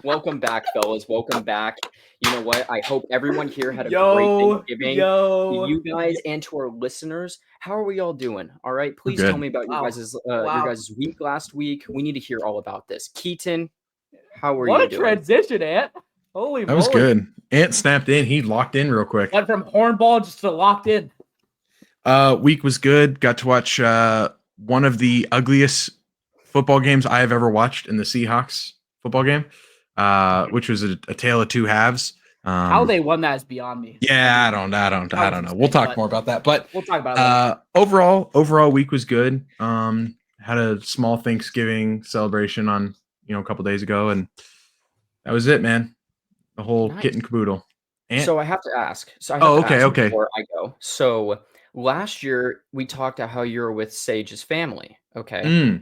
Welcome back, fellas. Welcome back. You know what? I hope everyone here had a great Yo, Thanksgiving. yo. To you guys and to our listeners, how are we all doing? All right, We're please tell good. me about Wow. your guys' week last week. We need to hear all about this. Keaton, how are What you a doing? transition, Ant. Holy That was moly. good. Ant snapped in. He locked in real quick. Went from hornball just to locked in. Week was good. Got to watch one of the ugliest football games I have ever watched in the Seahawks football game, which was a tale of two halves. How they won that is beyond me. Yeah, I don't know. We'll talk more about that. But we'll talk about it later. Overall week was good. Had a small Thanksgiving celebration on a couple days ago, and that was it, man. The whole kit and caboodle. So I have to ask. Okay. Before I go. So last year we talked about how you were with Sage's family. Okay.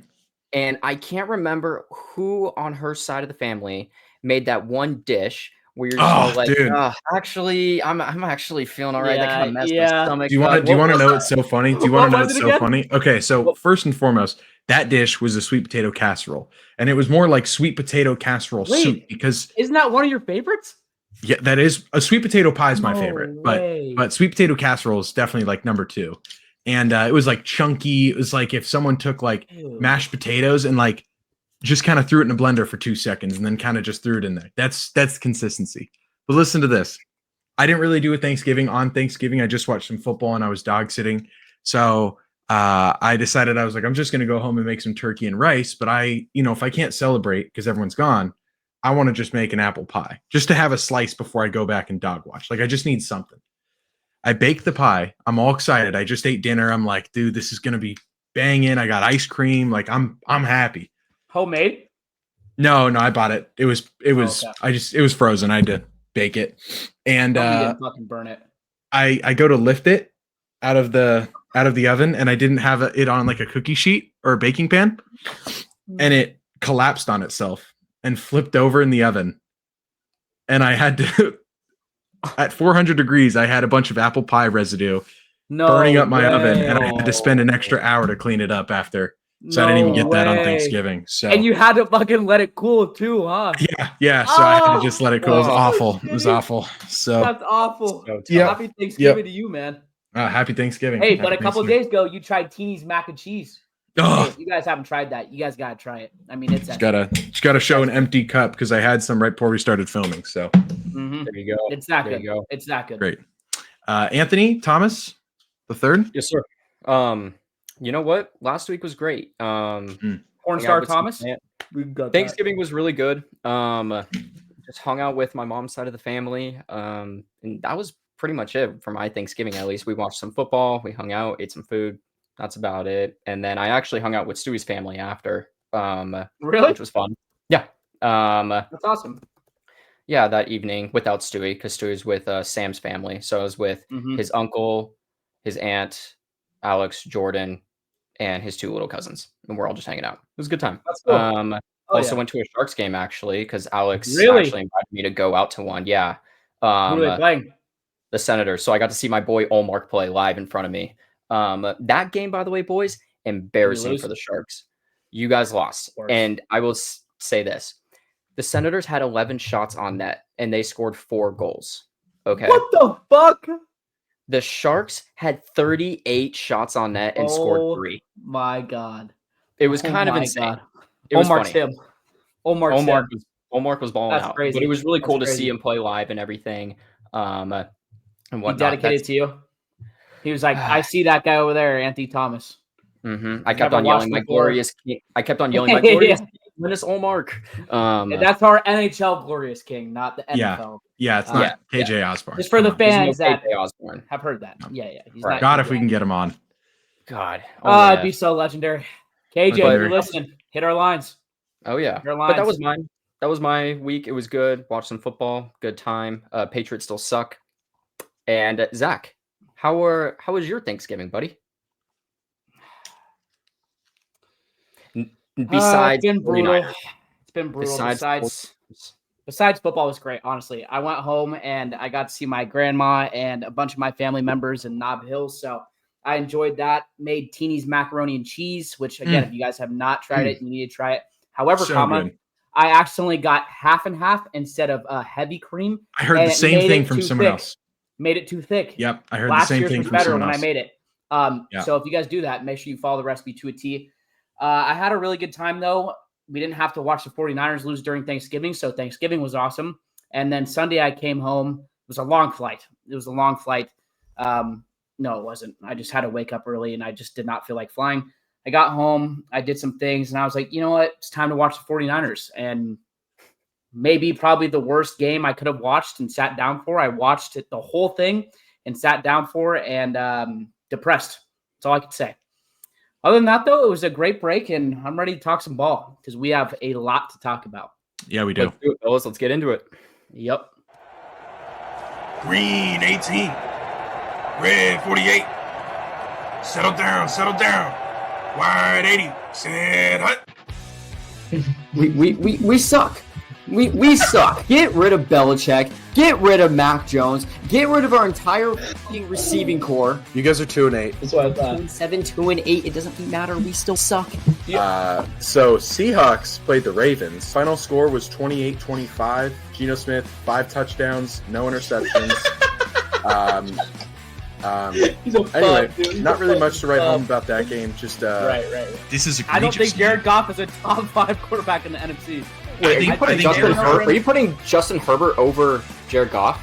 And I can't remember who on her side of the family made that one dish where you're just all like, actually, I'm actually feeling all right. That kind of messed my stomach. Do you want to know what's so funny? Do you want to know what's so funny? Okay, so first and foremost, that dish was a sweet potato casserole, and it was more like sweet potato casserole soup because isn't that one of your favorites? Yeah, that is a sweet potato pie is my favorite, but sweet potato casserole is definitely like number 2. And it was like chunky. It was like if someone took like mashed potatoes and like just kind of threw it in a blender for 2 seconds and then kind of just threw it in there. That's consistency. But listen to this. I didn't really do a Thanksgiving on Thanksgiving. I just watched some football and I was dog sitting. So I decided I was like, I'm just going to go home and make some turkey and rice. But if I can't celebrate because everyone's gone, I want to just make an apple pie just to have a slice before I go back and dog watch. Like I just need something. I baked the pie. I'm all excited. I just ate dinner. I'm like, dude, this is going to be banging. I got ice cream. Like I'm happy. Homemade? No, I bought it. It was it was frozen. I had to bake it. And you didn't fucking burn it. I go to lift it out of the oven and I didn't have it on like a cookie sheet or a baking pan. And it collapsed on itself and flipped over in the oven. And I had to at 400 degrees, I had a bunch of apple pie residue burning up my oven, and I had to spend an extra hour to clean it up after. So I didn't even get that on Thanksgiving. So and you had to fucking let it cool too, huh? Yeah. So I had to just let it cool. It was awful. It was awful. So that's awful. Yeah. Happy Thanksgiving to you, man. Happy Thanksgiving. Hey, but a couple of days ago, you tried Teeny's mac and cheese. Hey, you guys haven't tried that. You guys gotta try it. I mean, it's just gotta show an empty cup because I had some right before we started filming. So there you go. It's that good. It's that good. Great. Anthony Thomas, the third. Yes, sir. You know what? Last week was great. Pornstar Thomas. Thanksgiving was really good. Just hung out with my mom's side of the family. And that was pretty much it for my Thanksgiving. At least we watched some football. We hung out, ate some food. That's about it. And then I actually hung out with Stewie's family after. Really? Which was fun. Yeah. That's awesome. Yeah, that evening without Stewie, because Stewie's with Sam's family. So I was with his uncle, his aunt, Alex, Jordan, and his 2 little cousins. And we're all just hanging out. It was a good time. That's cool. Also went to a Sharks game, actually, because Alex actually invited me to go out to one. Yeah. Who are they playing? The Senators. So I got to see my boy Olmark play live in front of me. That game, by the way, boys, embarrassing for the Sharks. You guys lost. And I will say this. The Senators had 11 shots on net, and they scored 4 goals. Okay. What the fuck? The Sharks had 38 shots on net and scored 3. My God. It was kind of insane. It was Olmark's funny. him. Olmark was balling out. Crazy. But it was really cool to see him play live and everything. And whatnot. He dedicated to you? He was like, I see that guy over there, Anthony Thomas. I kept on yelling my glorious king. Linus Olmark. That's our NHL glorious king, not the NFL. Yeah, it's not KJ Osborne. Just for the fans that have heard that. Yeah. He's not God, if we can get him on. God. It'd be so legendary. KJ, if you're listening, hit our lines. Oh, yeah. But that was mine. That was my week. It was good. Watched some football. Good time. Patriots still suck. And Zach, how was your Thanksgiving, buddy? Besides, it's been brutal. It's been brutal. Besides football was great, honestly. I went home and I got to see my grandma and a bunch of my family members in Nob Hill. So I enjoyed that. Made Teeny's macaroni and cheese, which again, if you guys have not tried it, you need to try it. However, I accidentally got half and half instead of heavy cream. I heard the same thing from someone else. Made it too thick. Yep, I heard the same thing from someone else. Last year's was better when I made it. So if you guys do that, make sure you follow the recipe to a T. I had a really good time, though. We didn't have to watch the 49ers lose during Thanksgiving, so Thanksgiving was awesome. And then Sunday I came home. It was a long flight. No, it wasn't. I just had to wake up early, and I just did not feel like flying. I got home. I did some things, and I was like, you know what? It's time to watch the 49ers. And probably the worst game I could have watched and sat down for. I watched it, the whole thing, and sat down for, and depressed. That's all I could say. Other than that, though, it was a great break, and I'm ready to talk some ball because we have a lot to talk about. Yeah, we do. Let's do it, fellas. Let's get into it. Yep. Green 18. Red 48. Settle down. Wide 80. Set hut. We suck. We suck. Get rid of Belichick. Get rid of Mac Jones. Get rid of our entire fucking receiving core. You guys are 2-8. That's what I thought. 2-7, 2-8. It doesn't matter. We still suck. So Seahawks played the Ravens. Final score was 28-25. Geno Smith, 5 touchdowns, no interceptions. Anyway, not really much to write home about that game. Just right. This is. I don't think Jared Goff is a top 5 quarterback in the NFC. Wait, are you putting Justin Herbert over Jared Goff?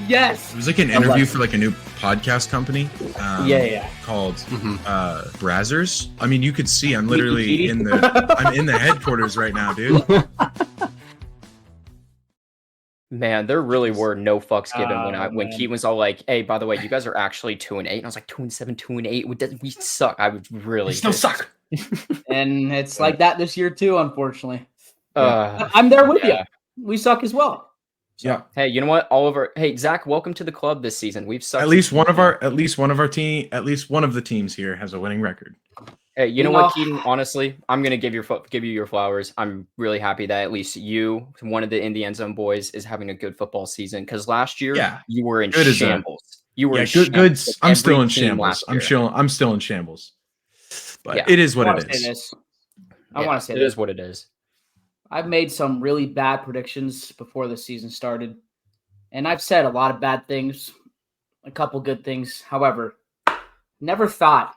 Yes. It was like an interview for like a new podcast company. Called Brazzers. I mean, you could see I'm literally in the headquarters right now, dude. Man, there really were no fucks given when Keaton was all like, "Hey, by the way, you guys are actually 2-8," and I was like, 2-7, 2-8. We suck. I would really still suck. And it's like that this year too, unfortunately. I'm there with you. We suck as well. So. Yeah. Hey, you know what? Hey, Zach, welcome to the club this season. We've sucked. At least one of the teams here has a winning record. Hey, you know what, Keaton? Honestly, I'm gonna give you your flowers. I'm really happy that at least you, one of the In the Endzone boys, is having a good football season. Because last year, you were in shambles. You were in shambles. I'm still in shambles. I'm still in shambles. But it is what it is. I want to say it is what it is. I've made some really bad predictions before the season started, and I've said a lot of bad things, a couple good things. However, never thought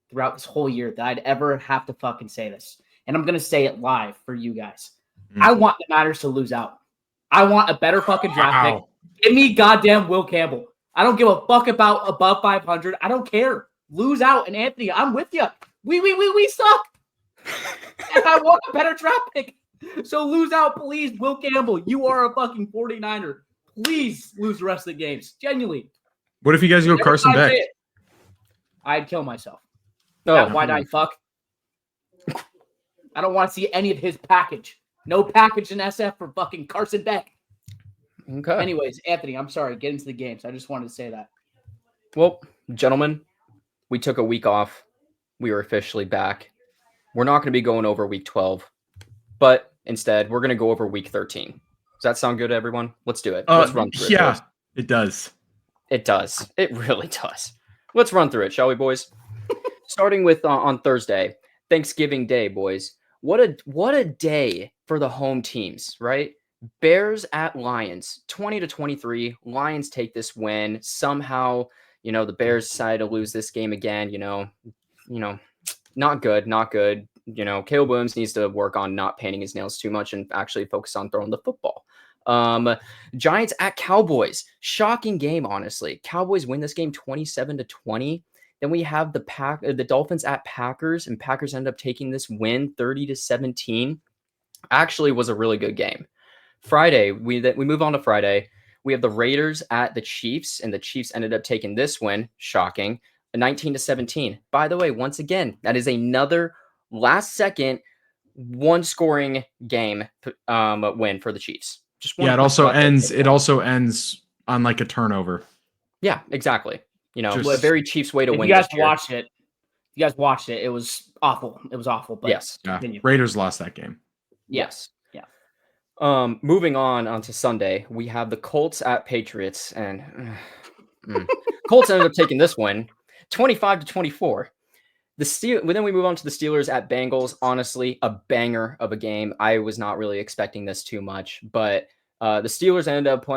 throughout this whole year that I'd ever have to fucking say this. And I'm going to say it live for you guys. I want the Niners to lose out. I want a better fucking draft pick. Give me goddamn Will Campbell. I don't give a fuck about above 500. I don't care. Lose out. And Anthony, I'm with you. We suck. And I want a better draft pick. So lose out, please. Will Campbell, you are a fucking 49er. Please lose the rest of the games. Genuinely. What if you guys go Carson Beck? I'd kill myself. Oh, why'd I fuck? I don't want to see any of his package. No package in SF for fucking Carson Beck. Okay. Anyways, Anthony, I'm sorry. Get into the games. I just wanted to say that. Well, gentlemen, we took a week off. We are officially back. We're not going to be going over week 12, but instead, we're going to go over week 13. Does that sound good to everyone? Let's do it. Let's run through it. Yeah, it does. It does. It really does. Let's run through it, shall we, boys? Starting with on Thursday, Thanksgiving Day, boys. What a day for the home teams, right? Bears at Lions, 20-23. Lions take this win. Somehow, the Bears decide to lose this game again. Not good. Caleb Williams needs to work on not painting his nails too much and actually focus on throwing the football. Giants at Cowboys. Shocking game, honestly. Cowboys win this game 27-20. Then we have the Dolphins at Packers, and Packers end up taking this win 30-17. Actually was a really good game. Friday, we move on to Friday. We have the Raiders at the Chiefs, and the Chiefs ended up taking this win. Shocking. 19-17. By the way, once again, that is another last-second one-scoring game win for the Chiefs. It also ends on like a turnover. Yeah, exactly. A very Chiefs way to win. If you guys watched it, it was awful. It was awful. But yes, Raiders lost that game. Yes. Yeah. Moving on to Sunday, we have the Colts at Patriots, and Colts ended up taking this one, 25-24. Then we move on to the Steelers at Bengals. Honestly, a banger of a game. I was not really expecting this too much, but the Steelers ended up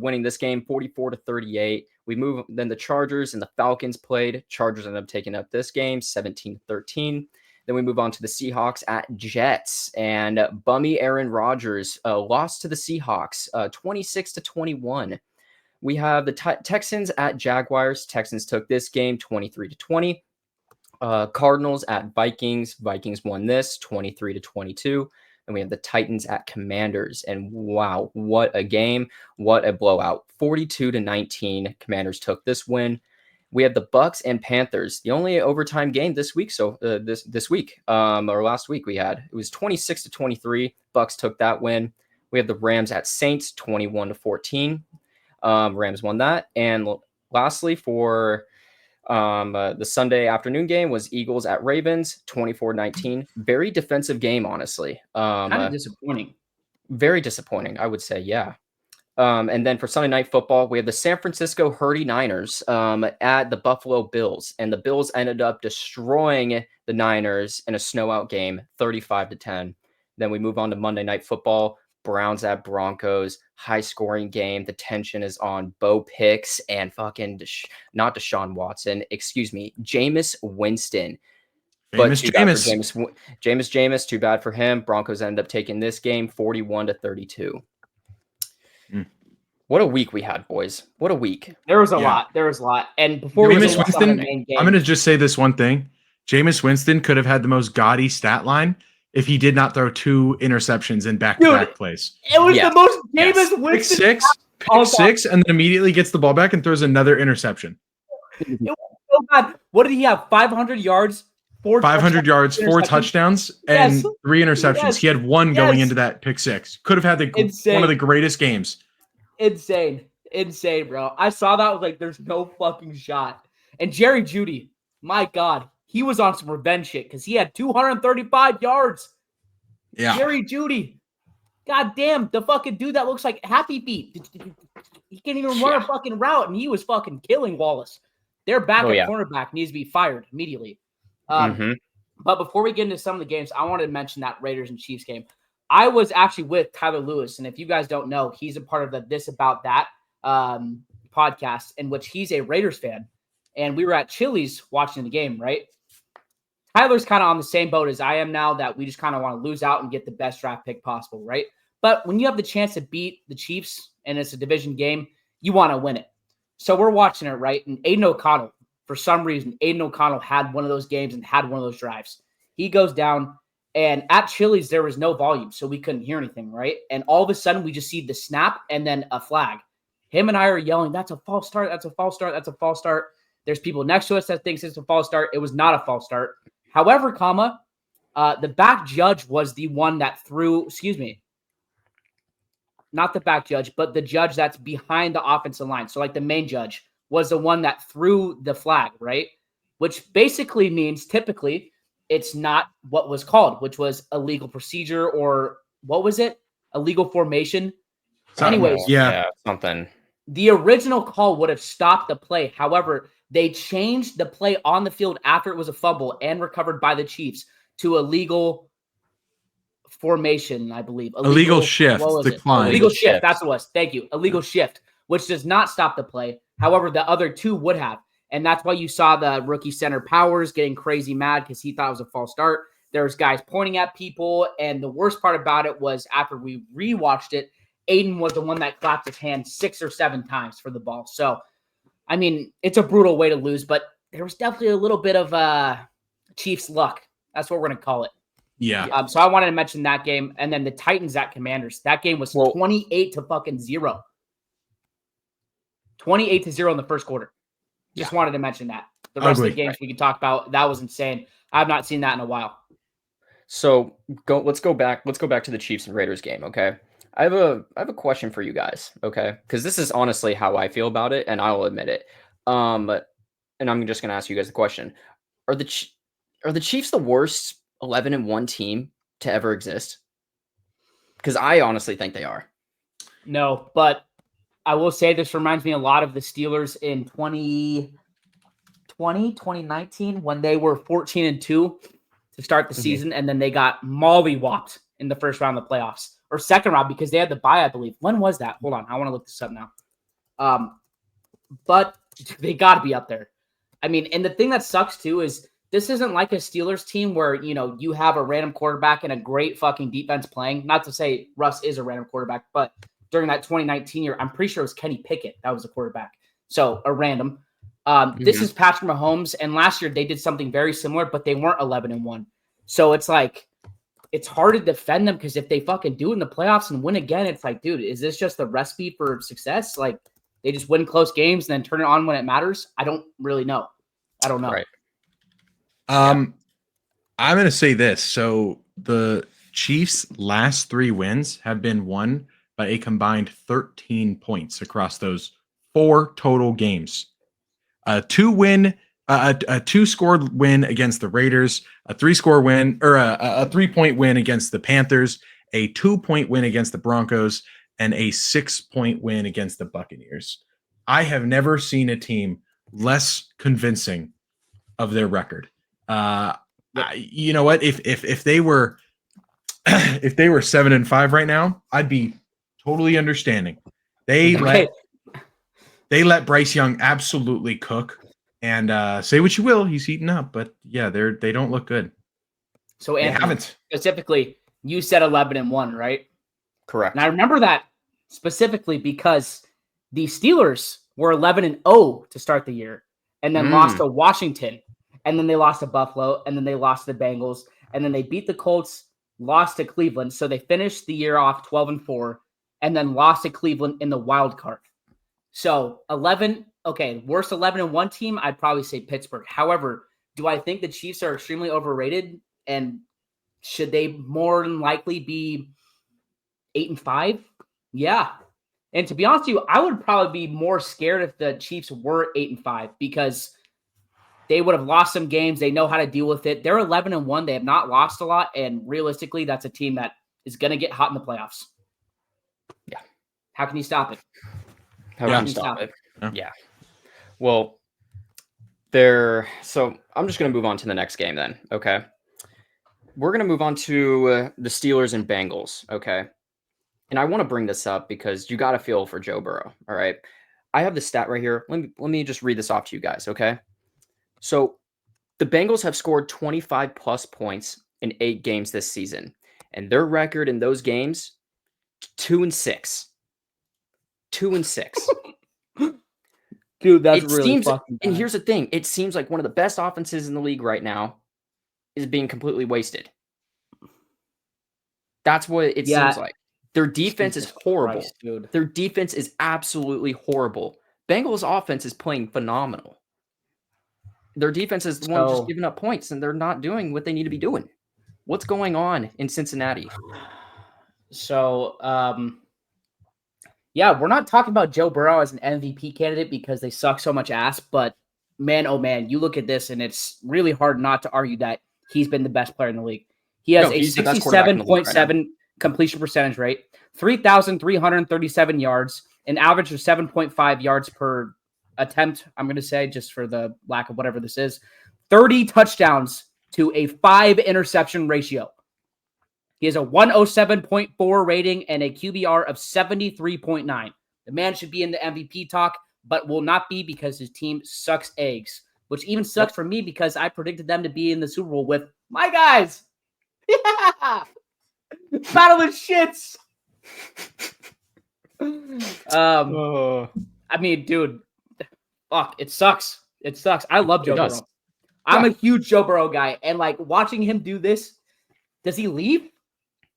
winning this game 44-38. We move then the Chargers and the Falcons played. Chargers ended up taking up this game 17-13. Then we move on to the Seahawks at Jets, and bummy Aaron Rodgers lost to the Seahawks 26-21. We have the Texans at Jaguars. Texans took this game 23-20. Cardinals at Vikings. Vikings won this 23-22. And we have the Titans at Commanders. And wow, what a game. What a blowout. 42-19. Commanders took this win. We have the Bucks and Panthers. The only overtime game this week. So this week or last week we had. It was 26-23. Bucks took that win. We have the Rams at Saints 21-14. Rams won that. And lastly, for the Sunday afternoon game was Eagles at Ravens 24-19. Very defensive game, honestly. Kind of disappointing. Very disappointing, I would say, yeah. And then for Sunday Night Football, we have the San Francisco 49ers at the Buffalo Bills. And the Bills ended up destroying the Niners in a snow-out game, 35-10. Then we move on to Monday Night Football. Browns at Broncos, high-scoring game. The tension is on. Bo Picks and fucking not Deshaun Watson. Excuse me, Jameis Winston. Jameis. Too bad for him. Broncos ended up taking this game 41-32. What a week we had, boys. What a week. There was a lot. And before Jameis Winston, I'm going to just say this one thing. Jameis Winston could have had the most gaudy stat line if he did not throw 2 interceptions in back-to-back plays. It was the most Jameis Winston. Pick six, and then immediately gets the ball back and throws another interception. It was so bad. What did he have? 500 yards? 4 touchdowns, and 3 interceptions. Yes. He had 1 going into that pick 6. Could have had one of the greatest games. Insane, bro. I saw that. I was like, there's no fucking shot. And Jerry Jeudy, my God. He was on some revenge shit because he had 235 yards. Yeah. Jerry Jeudy. God damn, the fucking dude that looks like Happy Feet. He can't even run a fucking route, and he was fucking killing Wallace. Their backup cornerback needs to be fired immediately. But before we get into some of the games, I wanted to mention that Raiders and Chiefs game. I was actually with Tyler Lewis, and if you guys don't know, he's a part of the This About That podcast, in which he's a Raiders fan. And we were at Chili's watching the game, right? Tyler's kind of on the same boat as I am now, that we just kind of want to lose out and get the best draft pick possible, right? But when you have the chance to beat the Chiefs and it's a division game, you want to win it. So we're watching it, right? And Aiden O'Connell, for some reason, had one of those games and had one of those drives. He goes down, and at Chili's, there was no volume, so we couldn't hear anything, right? And all of a sudden, we just see the snap and then a flag. Him and I are yelling, that's a false start, that's a false start, that's a false start. There's people next to us that thinks it's a false start. It was not a false start. However, the back judge was the one that threw, not the back judge, but the judge that's behind the offensive line. So like the main judge was the one that threw the flag, right? Which basically means typically it's not what was called, which was a legal procedure, or what was it? A legal formation. Anyways, something. The original call would have stopped the play. However, they changed the play on the field after it was a fumble and recovered by the Chiefs to a legal formation, I believe. A legal shift. Decline. A legal shift. That's what it was. Thank you. A legal shift, which does not stop the play. However, the other 2 would have. And that's why you saw the rookie center Powers getting crazy mad because he thought it was a false start. There's guys pointing at people. And the worst part about it was after we rewatched it, Aiden was the one that clapped his hand 6 or 7 times for the ball. So, I mean, it's a brutal way to lose, but there was definitely a little bit of Chiefs luck. That's what we're going to call it. Yeah. So I wanted to mention that game. And then the Titans at Commanders. That game was 28-0. 28-0 in the first quarter. Just wanted to mention that. The rest of the games we can talk about, that was insane. I've not seen that in a while. So let's go back to the Chiefs and Raiders game, okay? I have a question for you guys, okay? Because this is honestly how I feel about it, and I will admit it. And I'm just going to ask you guys the question: Are the Chiefs the worst 11-1 team to ever exist? Because I honestly think they are. No, but I will say this reminds me a lot of the Steelers in 2012 2019, when they were 14-2 to start the season, and then they got mollywopped in the first round of the playoffs, or second round, because they had the bye, I believe. When was that? Hold on, I want to look this up now. But they got to be up there. I mean, and the thing that sucks too is this isn't like a Steelers team where, you have a random quarterback and a great fucking defense playing. Not to say Russ is a random quarterback, but during that 2019 year, I'm pretty sure it was Kenny Pickett that was a quarterback. So a random. This is Patrick Mahomes, and last year they did something very similar, but they weren't 11-1. So it's like, it's hard to defend them, because if they fucking do in the playoffs and win again, it's like, dude, is this just the recipe for success? Like, they just win close games and then turn it on when it matters? I don't really know. I don't know. Right. I'm going to say this. So the Chiefs' last 3 wins have been won by a combined 13 points across those 4 total games. A 2-score win against the Raiders, a 3-score win, or a 3-point win against the Panthers, a 2-point win against the Broncos, and a 6-point win against the Buccaneers. I have never seen a team less convincing of their record. You know what? If they were if they were 7-5 right now, I'd be totally understanding. They let Bryce Young absolutely cook. And say what you will, he's heating up, but yeah, they don't look good. So Anthony, specifically, you said 11-1, right? Correct. And I remember that specifically because the Steelers were 11-0 to start the year, and then lost to Washington, and then they lost to Buffalo, and then they lost to the Bengals, and then they beat the Colts, lost to Cleveland. So they finished the year off 12-4, and then lost to Cleveland in the wild card. So worst 11-1 team, I'd probably say Pittsburgh. However, do I think the Chiefs are extremely overrated, and should they more than likely be 8-5? Yeah. And to be honest with you, I would probably be more scared if the Chiefs were 8-5, because they would have lost some games. They know how to deal with it. They're 11-1. They have not lost a lot. And realistically, that's a team that is going to get hot in the playoffs. Yeah. How can you stop it? How can you stop it? Yeah. Well, so I'm just going to move on to the next game then. Okay. We're going to move on to the Steelers and Bengals. Okay. And I want to bring this up because you got to feel for Joe Burrow. All right. I have the stat right here. Let me just read this off to you guys. Okay. So the Bengals have scored 25 plus points in 8 games this season, and their record in those games, 2-6. 2-6. Dude, that's really fucking bad. And here's the thing. It seems like one of the best offenses in the league right now is being completely wasted. That's what it seems like. Their defense is horrible. Christ, dude. Their defense is absolutely horrible. Bengals offense is playing phenomenal. Their defense is the one just giving up points, and they're not doing what they need to be doing. What's going on in Cincinnati? So, we're not talking about Joe Burrow as an MVP candidate because they suck so much ass, but man, oh man, you look at this and it's really hard not to argue that he's been the best player in the league. He has a 67.7 completion percentage rate, 3,337 yards, an average of 7.5 yards per attempt, I'm going to say, just for the lack of whatever this is, 30 touchdowns to a 5 interception ratio. He has a 107.4 rating and a QBR of 73.9. The man should be in the MVP talk, but will not be because his team sucks eggs, which even sucks for me because I predicted them to be in the Super Bowl with my guys. Yeah. Battle of shits. I mean, dude, fuck, it sucks. It sucks. I love Joe Burrow. I'm a huge Joe Burrow guy, and like watching him do this, does he leave?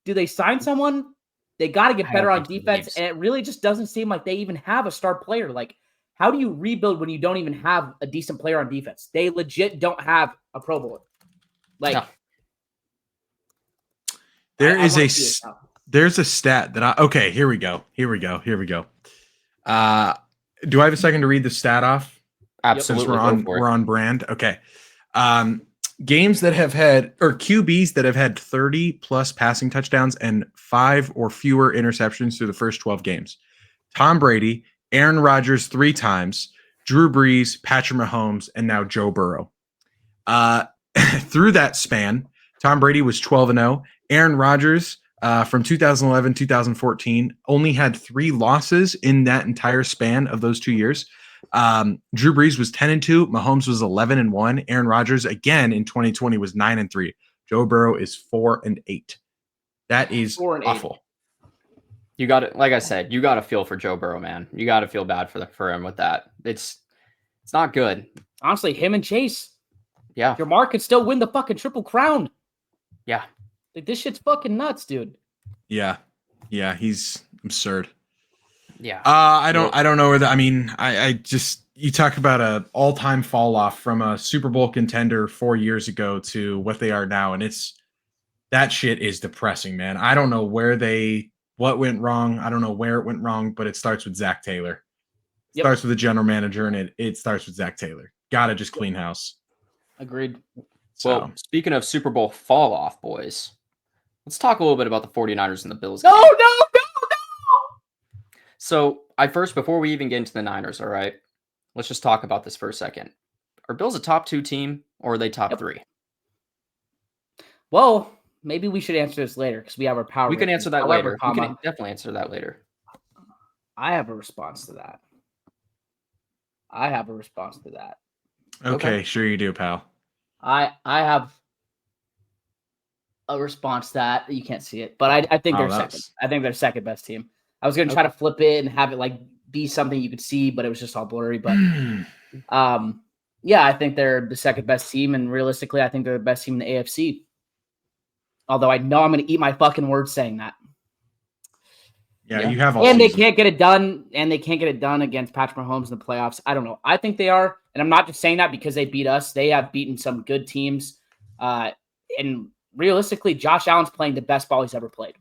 Do they sign someone? They got to get better on defense, and it really just doesn't seem like they even have a star player. Like, how do you rebuild when you don't even have a decent player on defense? They legit don't have a Pro Bowler. Like, there's a stat that okay, here we go. Do I have a second to read the stat off? Absolutely. Since we're on brand. Okay. Games that have had, or QBs that have had 30 plus passing touchdowns and 5 or fewer interceptions through the first 12 games. Tom Brady, Aaron Rodgers 3 times, Drew Brees, Patrick Mahomes, and now Joe Burrow. Through that span, Tom Brady was 12-0. Aaron Rodgers, from 2011, 2014, only had 3 losses in that entire span of those 2 years. Drew Brees was 10-2. Mahomes was 11-1. Aaron Rodgers, again, in 2020 was 9-3. Joe Burrow is 4-8. That is awful. You got it. Like I said, you got to feel for Joe Burrow, man. You got to feel bad for him with that. It's not good. Honestly, him and Chase. Yeah. Jamar could still win the fucking Triple Crown. Yeah. Like, this shit's fucking nuts, dude. Yeah. Yeah, he's absurd. Yeah. I don't know where that. I mean, I just, you talk about a all-time fall off from a Super Bowl contender 4 years ago to what they are now, and that shit is depressing, man. I don't know what went wrong. I don't know where it went wrong, but it starts with Zach Taylor. It starts with the general manager, and it starts with Zach Taylor. Gotta just clean house. Agreed. Well, speaking of Super Bowl fall off, boys, let's talk a little bit about the 49ers and the Bills. No. So before we even get into the Niners, all right, let's just talk about this for a second. Are Bills a top 2 team or are they top 3? Well, maybe we should answer this later because we have our power. We can answer that later. We can definitely answer that later. I have a response to that. Okay, sure you do, pal. I have a response to that. You can't see it, but I think they're second. I think they're second best team. I was going to try to flip it and have it like be something you could see, but it was just all blurry. But yeah, I think they're the second best team, and realistically, I think they're the best team in the AFC. Although I know I'm going to eat my fucking words saying that. Yeah, you have all and season. They can't get it done, and they can't get it done against Patrick Mahomes in the playoffs. I don't know. I think they are, and I'm not just saying that because they beat us. They have beaten some good teams, and realistically, Josh Allen's playing the best ball he's ever played.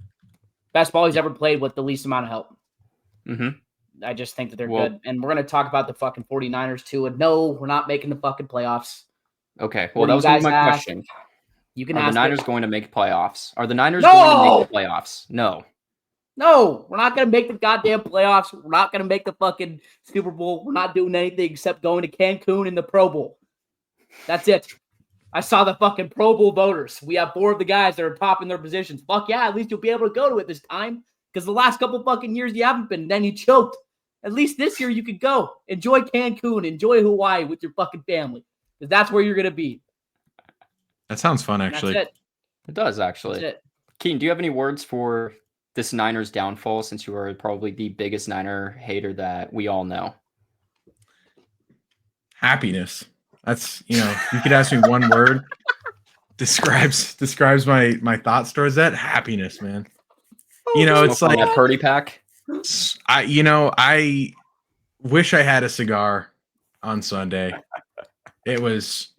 Best ball he's ever played with the least amount of help. Mm-hmm. I just think that they're good. And we're going to talk about the fucking 49ers too. And no, we're not making the fucking plaoffs. Okay. Well, that was my question. You can Are ask the Niners it. going to make playoffs? Are the Niners going to make the playoffs? No. No, we're not going to make the goddamn playoffs. We're not going to make the fucking Super Bowl. We're not doing anything except going to Cancun in the Pro Bowl. That's it. I saw the fucking Pro Bowl voters. We have 4 of the guys that are top in their positions. Fuck yeah, at least you'll be able to go to it this time. Because the last couple fucking years you haven't been, then you choked. At least this year you could go. Enjoy Cancun. Enjoy Hawaii with your fucking family. Because that's where you're going to be. That sounds fun, actually. That's it. It does, actually. That's it. Keaton, do you have any words for this Niners downfall, since you are probably the biggest Niner hater that we all know? Happiness. That's, you could ask me one word. Describes my thoughts towards that. Happiness, man. It's like that Purdy pack. I wish I had a cigar on Sunday. It was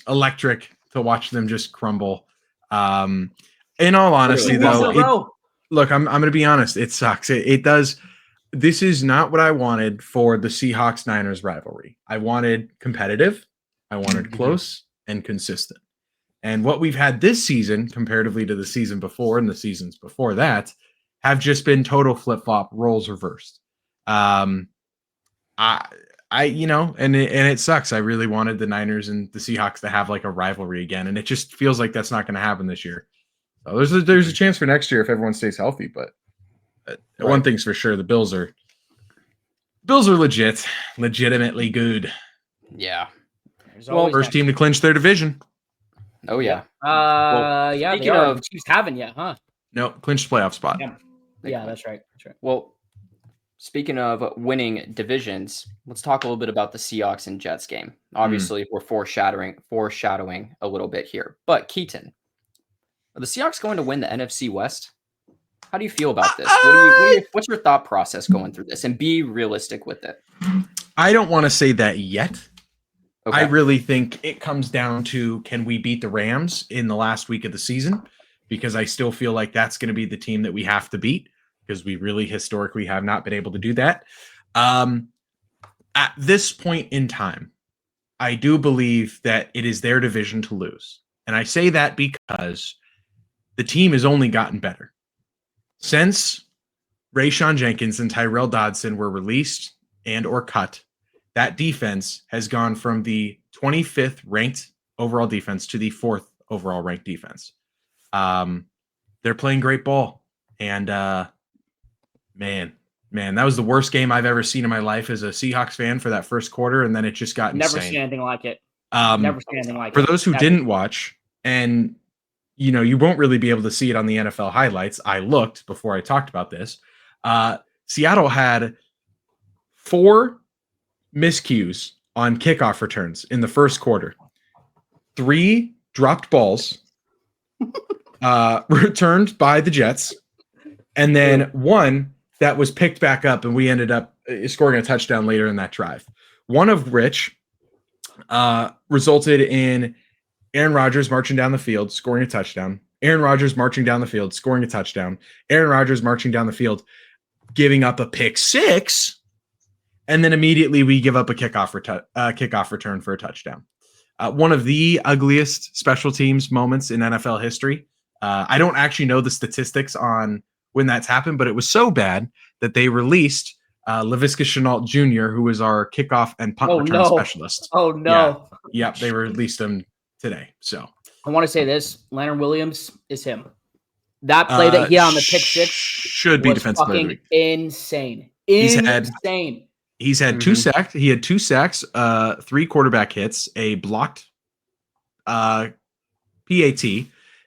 electric to watch them just crumble. In all honesty, though, look, I'm going to be honest. It sucks. It does. This is not what I wanted for the Seahawks-Niners rivalry. I wanted competitive. I wanted close and consistent. And what we've had this season, comparatively to the season before and the seasons before that, have just been total flip-flop, roles reversed. And it sucks. I really wanted the Niners and the Seahawks to have like a rivalry again, and it just feels like that's not going to happen this year. So there's a chance for next year if everyone stays healthy, but one thing's for sure, the Bills are legitimately good. Yeah. First team to clinch their division. Oh yeah. Speaking of, the Chiefs haven't yet, huh? No, clinched playoff spot. Yeah, that's right. Well, speaking of winning divisions, let's talk a little bit about the Seahawks and Jets game. Obviously, we're foreshadowing a little bit here. But Keaton, are the Seahawks going to win the NFC West? How do you feel about this? What's your thought process going through this? And be realistic with it. I don't want to say that yet. Okay. I really think it comes down to, can we beat the Rams in the last week of the season? Because I still feel like that's going to be the team that we have to beat, because we really historically have not been able to do that. At this point in time, I do believe that it is their division to lose. And I say that because the team has only gotten better. Since Rayshon Jenkins and Tyrell Dodson were released and or cut, that defense has gone from the 25th ranked overall defense to the 4th overall ranked defense. They're playing great ball. And man, that was the worst game I've ever seen in my life as a Seahawks fan for that first quarter. And then it just got Never insane. Seen anything like it. Never seen anything like it. For those who didn't watch, and you won't really be able to see it on the NFL highlights. I looked before I talked about this. Seattle had 4 miscues on kickoff returns in the first quarter. 3 dropped balls returned by the Jets, and then 1 that was picked back up, and we ended up scoring a touchdown later in that drive. One of which resulted in Aaron Rodgers marching down the field, scoring a touchdown. Aaron Rodgers marching down the field, scoring a touchdown. Aaron Rodgers marching down the field, giving up a pick 6. And then immediately we give up a kickoff return for a touchdown. One of the ugliest special teams moments in NFL history. I don't actually know the statistics on when that's happened, but it was so bad that they released Laviska Shenault Jr., who was our kickoff and punt return specialist. Oh, no. Yeah, they released him today. So I want to say this. Leonard Williams is him. That play that he had on the pick 6 should be defensive player of the week. Insane. He's had 2 sacks. He had 2 sacks, 3 quarterback hits, a blocked PAT,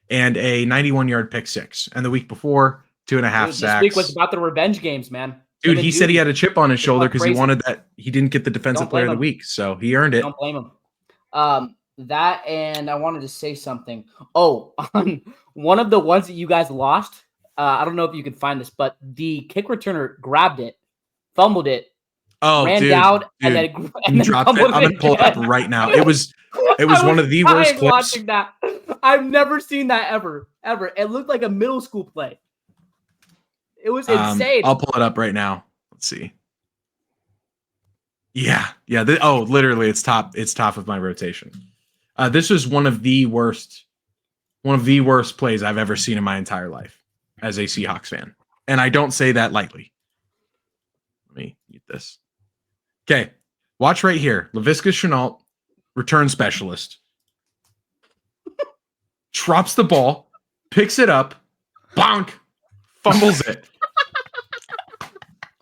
and a 91-yard pick 6. And the week before, 2.5 sacks. This week was about the revenge games, man. Dude, he said he had a chip on his shoulder because he wanted that. He didn't get the defensive player of the week, so he earned it. Don't blame him. That, and I wanted to say something. Oh, on one of the ones that you guys lost, I don't know if you can find this, but the kick returner grabbed it, fumbled it, ran down, and then dropped it. I'm gonna pull it up right now. It was one of the worst clips. Watching that. I've never seen that ever. It looked like a middle school play. It was insane. I'll pull it up right now. Let's see. Yeah. Literally, it's top of my rotation. This was one of the worst plays I've ever seen in my entire life as a Seahawks fan, and I don't say that lightly. Let me mute this. Okay, watch right here. Laviska Shenault, return specialist, drops the ball, picks it up, bonk, fumbles it.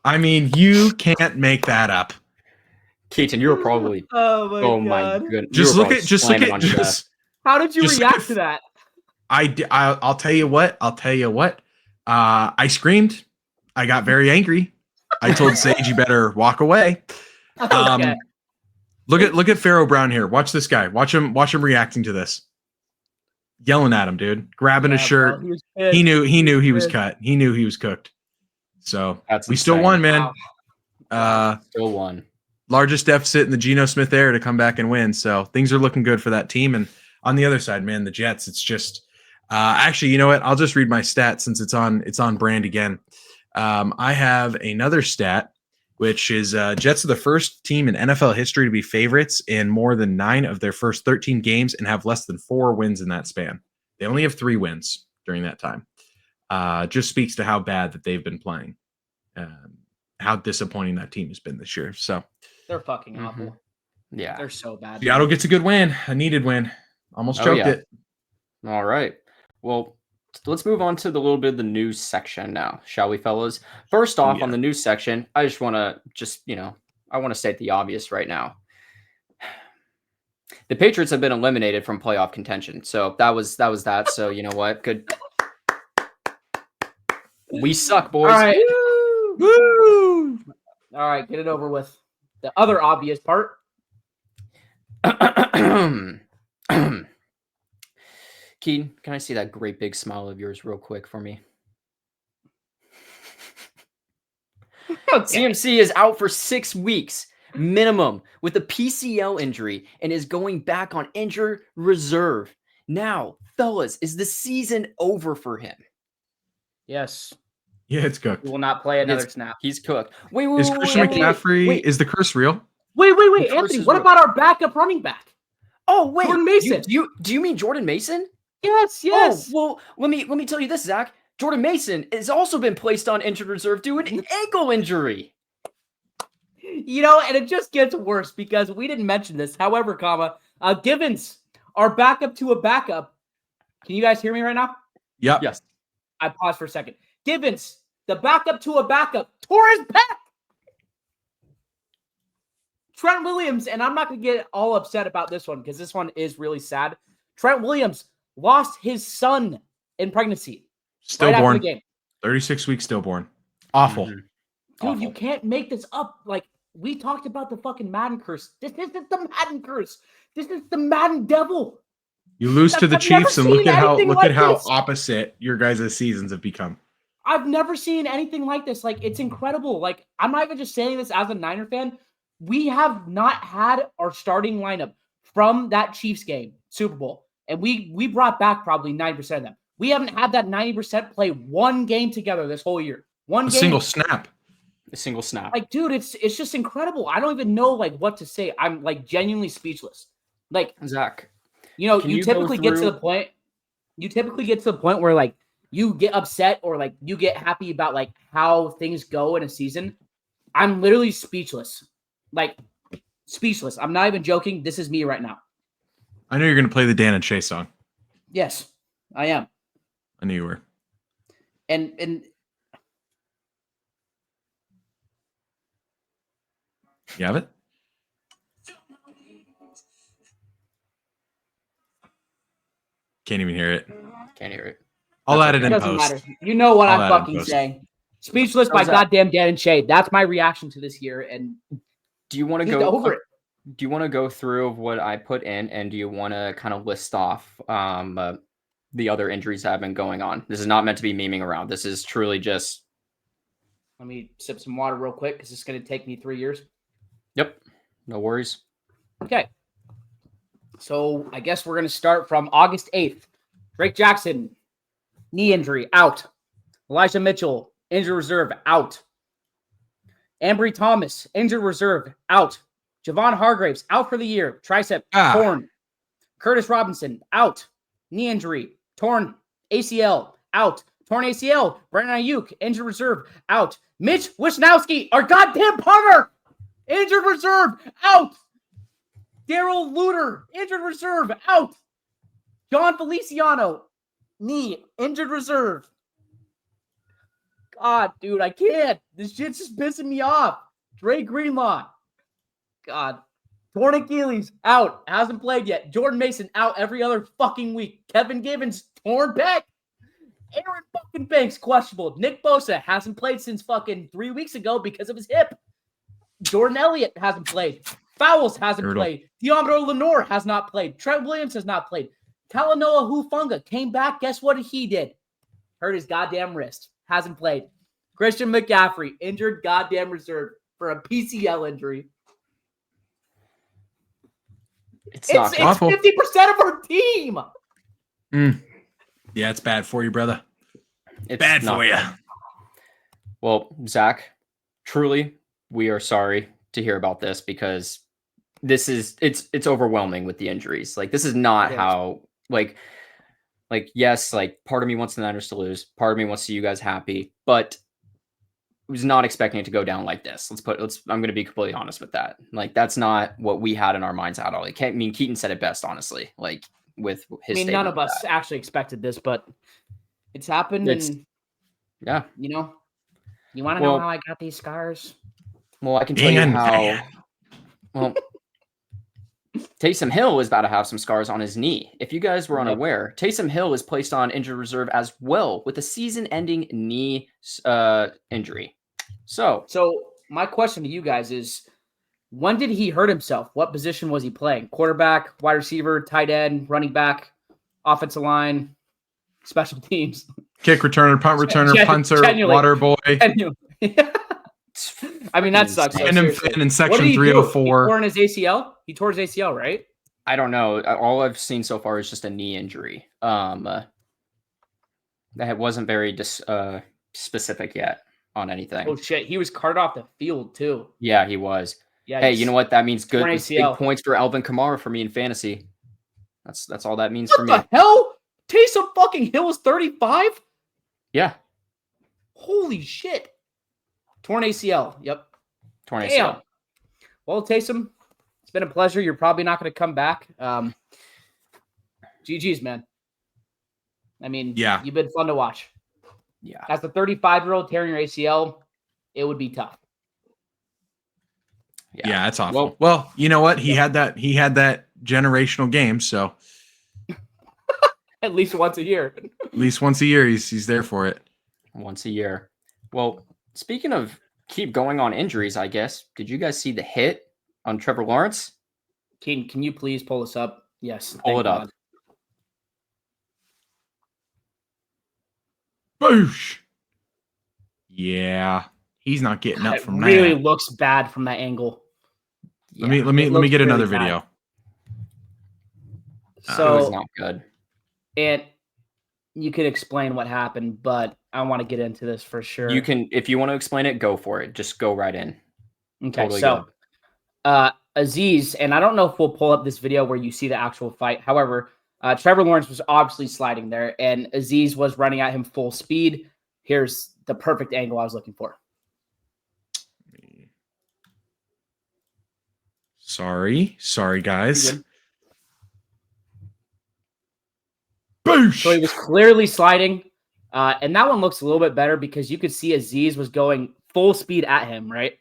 I mean, you can't make that up. Keaton, you were probably. Oh my goodness! Just look at. How did you react to that? I'll tell you what. I screamed. I got very angry. I told Sage, "You better walk away." Okay. Look at Pharaoh Brown here. Watch this guy. Watch him reacting to this. Yelling at him, dude. Grabbing his shirt. He knew he was cut. He knew he was cooked. So we still won, man. Wow. Still won. Largest deficit in the Geno Smith era to come back and win. So things are looking good for that team. And on the other side, man, the Jets, it's just actually, you know what? I'll just read my stat since it's on brand again. I have another stat, which is Jets are the first team in NFL history to be favorites in more than 9 of their first 13 games and have less than 4 wins in that span. They only have 3 wins during that time. Just speaks to how bad that they've been playing. How disappointing that team has been this year. So they're fucking awful. Yeah. They're so bad. Seattle gets a good win, a needed win. Almost choked it. All right. Well, let's move on to the little bit of the news section now, shall we, fellas? First off, on the news section, I just want to I want to state the obvious right now. The Patriots have been eliminated from playoff contention. So that was that. So you know what? Good. We suck, boys. All right. Woo! All right, get it over with. The other obvious part. Keaton, can I see that great big smile of yours real quick for me? CMC is out for 6 weeks minimum with a PCL injury and is going back on injured reserve. Now, fellas, is the season over for him? Yes. Yeah, it's cooked. He will not play another snap. He's cooked. Is Christian McCaffrey, is the curse real? Wait, Anthony, what about our backup running back? Oh, wait. Jordan Mason. Do you mean Jordan Mason? Yes. Oh, well, let me tell you this, Zach. Jordan Mason has also been placed on injured reserve due to an ankle injury. And it just gets worse because we didn't mention this. However, Givens, our backup to a backup. Can you guys hear me right now? Yep. Yes. I paused for a second. Givens, the backup to a backup, tore his back. Trent Williams, and I'm not going to get all upset about this one because this one is really sad. Trent Williams lost his son in pregnancy. Stillborn. Right after the game. 36 weeks stillborn. Awful. Dude, Awful. You can't make this up. Like, we talked about the fucking Madden curse. This isn't the Madden curse. This is the Madden devil. You lose to the I've never Chiefs, and seen look at anything like how this. opposite your guys' seasons have become. I've never seen anything like this. Like, it's incredible. Like, I'm not even just saying this as a Niner fan. We have not had our starting lineup from that Chiefs game, Super Bowl, and we brought back probably 90% of them. We haven't had that 90% play one game together this whole year. A single snap. A single snap. Like, dude, it's just incredible. I don't even know like what to say. I'm like genuinely speechless. Like, Zach, you typically get to the point. You typically get to the point where like you get upset or like you get happy about like how things go in a season. I'm literally speechless. Like, speechless. I'm not even joking. This is me right now. I know you're going to play the Dan and Shay song. Yes, I am. I knew you were. And You have it? Can't even hear it. Can't hear it. I'll add it it in doesn't post. matter. You know what I'll I'm add it in fucking post. saying. Speechless by goddamn Dan and Shay. That's my reaction to this year. And Do you want to just go over it. Do you want to go through of what I put in, and do you want to kind of list off the other injuries that have been going on? This is not meant to be memeing around. This is truly just. Let me sip some water real quick because it's going to take me 3 years. Yep. No worries. Okay. So I guess we're going to start from August 8th. Drake Jackson, knee injury, out. Elijah Mitchell, injured reserve, out. Ambry Thomas, injured reserve, out. Javon Hargraves, out for the year, tricep, torn. Curtis Robinson, out. Knee injury, torn. ACL, out. Torn ACL. Brandon Ayuk, injured reserve, out. Mitch Wisnowski, our goddamn punter, injured reserve, out. Daryl Luter, injured reserve, out. John Feliciano, knee, injured reserve. God, dude, I can't. This shit's just pissing me off. Dre Greenlaw. God. Torn Achilles, out. Hasn't played yet. Jordan Mason, out every other fucking week. Kevin Givens, torn pec. Aaron fucking Banks, questionable. Nick Bosa hasn't played since fucking 3 weeks ago because of his hip. Jordan Elliott hasn't played. Fowles hasn't played. Deontay Lenore has not played. Trent Williams has not played. Talanoa Hufanga came back. Guess what he did? Hurt his goddamn wrist. Hasn't played. Christian McCaffrey, injured goddamn reserve for a PCL injury. It's 50% of our team. Yeah, it's bad for you, brother. It's bad for you. Well, Zach, truly, we are sorry to hear about this because this is it's overwhelming with the injuries. Like, this is not how yes, like part of me wants the Niners to lose, part of me wants to see you guys happy, but I was not expecting it to go down like this. I'm going to be completely honest with that. Like, that's not what we had in our minds at all. I mean, Keaton said it best, honestly. Like, with his. None of us actually expected this, but it's happened. Yeah. You want to know how I got these scars? Well, I can tell you how. Well, Taysom Hill is about to have some scars on his knee. If you guys were unaware, Taysom Hill is placed on injured reserve as well with a season-ending knee injury. So my question to you guys is, when did he hurt himself? What position was he playing? Quarterback, wide receiver, tight end, running back, offensive line, special teams, kick returner, punt returner, punter, water boy. I mean, that sucks. In section 304. He tore his ACL? He tore his ACL, right? I don't know. All I've seen so far is just a knee injury. That wasn't very specific yet on anything. Oh, shit. He was carted off the field, too. Yeah, he was. Yeah, hey, you know what? That means good. Big points for Alvin Kamara for me in fantasy. That's all that means for me. What the hell? Taysom fucking Hill is 35? Yeah. Holy shit. Torn ACL. Yep. Torn ACL. Well, Taysom, it's been a pleasure. You're probably not going to come back. GG's, man. I mean, you've been fun to watch. Yeah. As the 35-year-old tearing your ACL, it would be tough. Yeah, that's awful. Well, you know what? He had that generational game, so at least once a year. At least once a year, he's there for it. Once a year. Well, speaking of keep going on injuries, I guess. Did you guys see the hit on Trevor Lawrence? Keaton, can you please pull this up? Yes. Pull it up. Boosh. Yeah, he's not getting up from that. It really looks bad from that angle. Yeah, let me get another video. So it was not good. And you could explain what happened, but I want to get into this for sure. You can, if you want to explain it, go for it. Just go right in. Okay, totally so Azeez, and I don't know if we'll pull up this video where you see the actual fight. However, Trevor Lawrence was obviously sliding there, and Azeez was running at him full speed. Here's the perfect angle I was looking for. Sorry, guys. Boosh! So he was clearly sliding, and that one looks a little bit better because you could see Azeez was going full speed at him, right?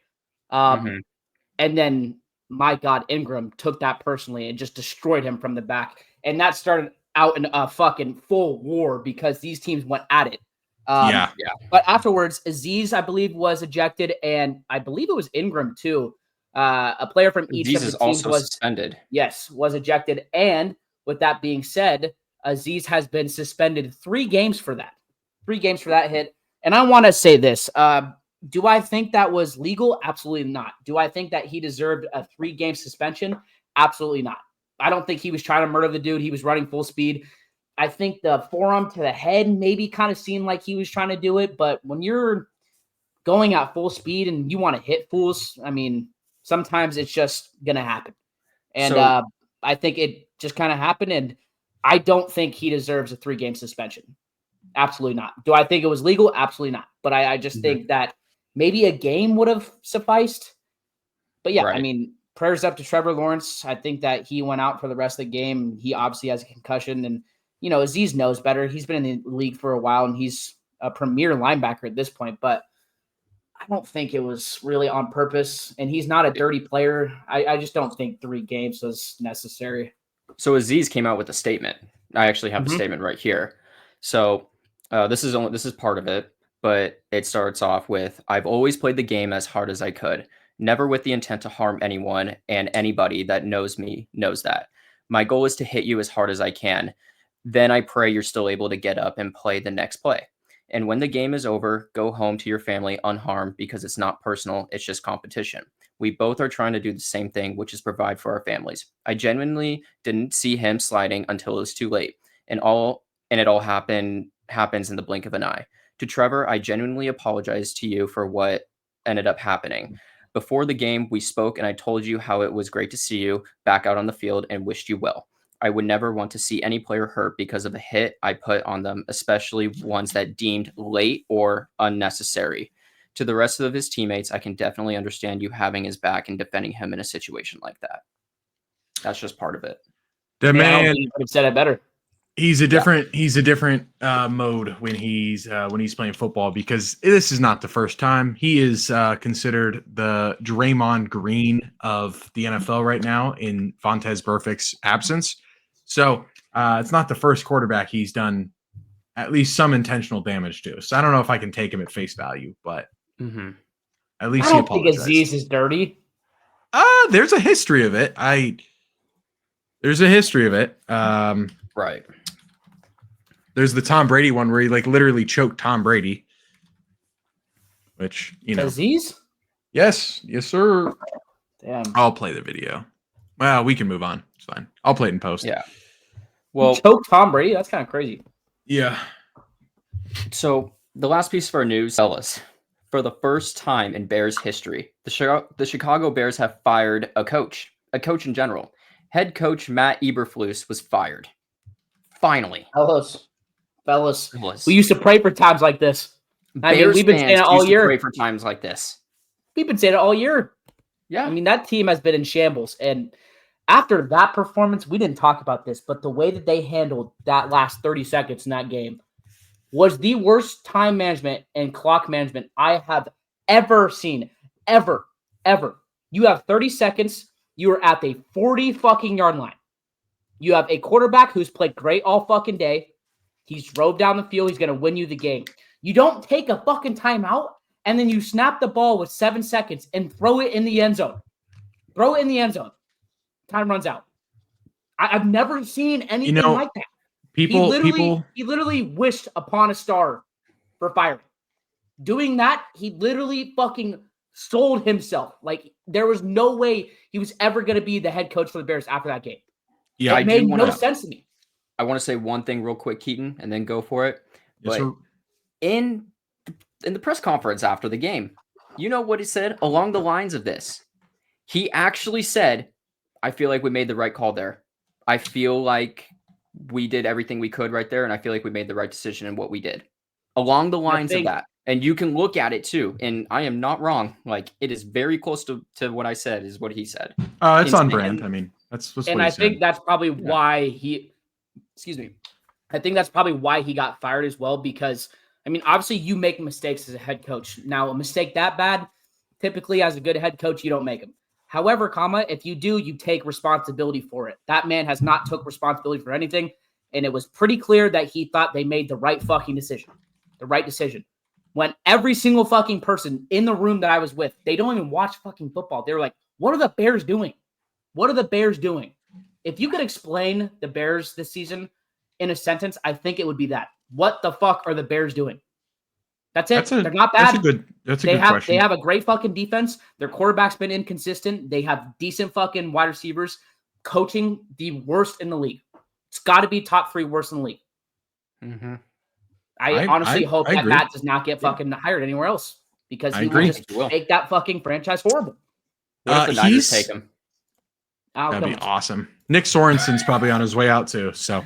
And then, my God, Ingram took that personally and just destroyed him from the back. And that started out in a fucking full war because these teams went at it. Yeah. But afterwards, Azeez, I believe, was ejected, and I believe it was Ingram too. A player from each of the teams was suspended. Yes, was ejected. And with that being said, Azeez has been suspended 3 games for that. 3 games for that hit. And I want to say this. Do I think that was legal? Absolutely not. Do I think that he deserved a 3-game suspension? Absolutely not. I don't think he was trying to murder the dude. He was running full speed. I think the forearm to the head maybe kind of seemed like he was trying to do it. But when you're going at full speed and you want to hit fools, I mean, sometimes it's just going to happen. And I think it just kind of happened. And I don't think he deserves a 3-game suspension. Absolutely not. Do I think it was legal? Absolutely not. But I just think that maybe a game would have sufficed. But yeah, right. I mean, prayers up to Trevor Lawrence. I think that he went out for the rest of the game. He obviously has a concussion. And, you know, Azeez knows better. He's been in the league for a while, and he's a premier linebacker at this point. But I don't think it was really on purpose. And he's not a dirty player. I just don't think 3 games was necessary. So Azeez came out with a statement. I actually have the statement right here. So this is part of it. But it starts off with, I've always played the game as hard as I could, never with the intent to harm anyone, and anybody that knows me knows that. My goal is to hit you as hard as I can. Then I pray you're still able to get up and play the next play. And when the game is over, go home to your family unharmed because it's not personal, it's just competition. We both are trying to do the same thing, which is provide for our families. I genuinely didn't see him sliding until it was too late. And it all happens in the blink of an eye. To Trevor, I genuinely apologize to you for what ended up happening. Before the game, we spoke and I told you how it was great to see you back out on the field and wished you well. I would never want to see any player hurt because of a hit I put on them, especially ones that deemed late or unnecessary. To the rest of his teammates, I can definitely understand you having his back and defending him in a situation like that. That's just part of it. The man I could have said it better. He's a different mode when he's playing football, because this is not the first time. He is considered the Draymond Green of the NFL right now in Vontaze Burfict's absence. So it's not the first quarterback he's done at least some intentional damage to. So I don't know if I can take him at face value, but at least I don't think Azeez is dirty. There's a history of it. Right. There's the Tom Brady one where he literally choked Tom Brady, which, you know. Azeez? Yes, sir. Damn. I'll play the video. Well, we can move on. It's fine. I'll play it in post. Yeah. Well, you choked Tom Brady? That's kind of crazy. Yeah. So the last piece of our news, fellas, for the first time in Bears history, the Chicago Bears have fired a coach in general. Head coach Matt Eberflus was fired. Finally. Fellas. We used to pray for times like this. I mean, we've been saying it all year. Pray for times like this. We've been saying it all year. Yeah. I mean, that team has been in shambles. And after that performance, we didn't talk about this, but the way that they handled that last 30 seconds in that game was the worst time management and clock management I have ever seen. Ever. You have 30 seconds. You are at the 40 fucking yard line. You have a quarterback who's played great all fucking day. He's drove down the field. He's going to win you the game. You don't take a fucking timeout and then you snap the ball with 7 seconds and throw it in the end zone. Throw it in the end zone. Time runs out. I've never seen anything like that. He literally wished upon a star for firing. Doing that, he literally fucking sold himself. Like, there was no way he was ever going to be the head coach for the Bears after that game. Yeah, it made no sense to me. I want to say one thing real quick, Keaton, and then go for it. Yes, but in the press conference after the game, you know what he said along the lines of this? He actually said, I feel like we made the right call there. I feel like we did everything we could right there, and I feel like we made the right decision in what we did. Along the lines of that. And you can look at it too, and I am not wrong. Like, it is very close to what I said is what he said. Oh, it's on brand. I mean, that's what he said. I think that's probably why he I think that's probably why he got fired as well, because I mean, obviously you make mistakes as a head coach. Now, a mistake that bad, typically as a good head coach, you don't make them. However, if you do, you take responsibility for it. That man has not took responsibility for anything, and it was pretty clear that he thought they made the right fucking decision. The right decision. When every single fucking person in the room that I was with, they don't even watch fucking football. They were like, what are the Bears doing? What are the Bears doing? If you could explain the Bears this season in a sentence, I think it would be that. What the fuck are the Bears doing? That's it. They're not bad. That's a good question. They have a great fucking defense. Their quarterback's been inconsistent. They have decent fucking wide receivers. Coaching the worst in the league. It's got to be top 3 worst in the league. Mm-hmm. I honestly hope that Matt does not get fucking hired anywhere else, because he will just make that fucking franchise horrible. What if the Niners take him? That'd be awesome. Nick Sorensen's probably on his way out too. So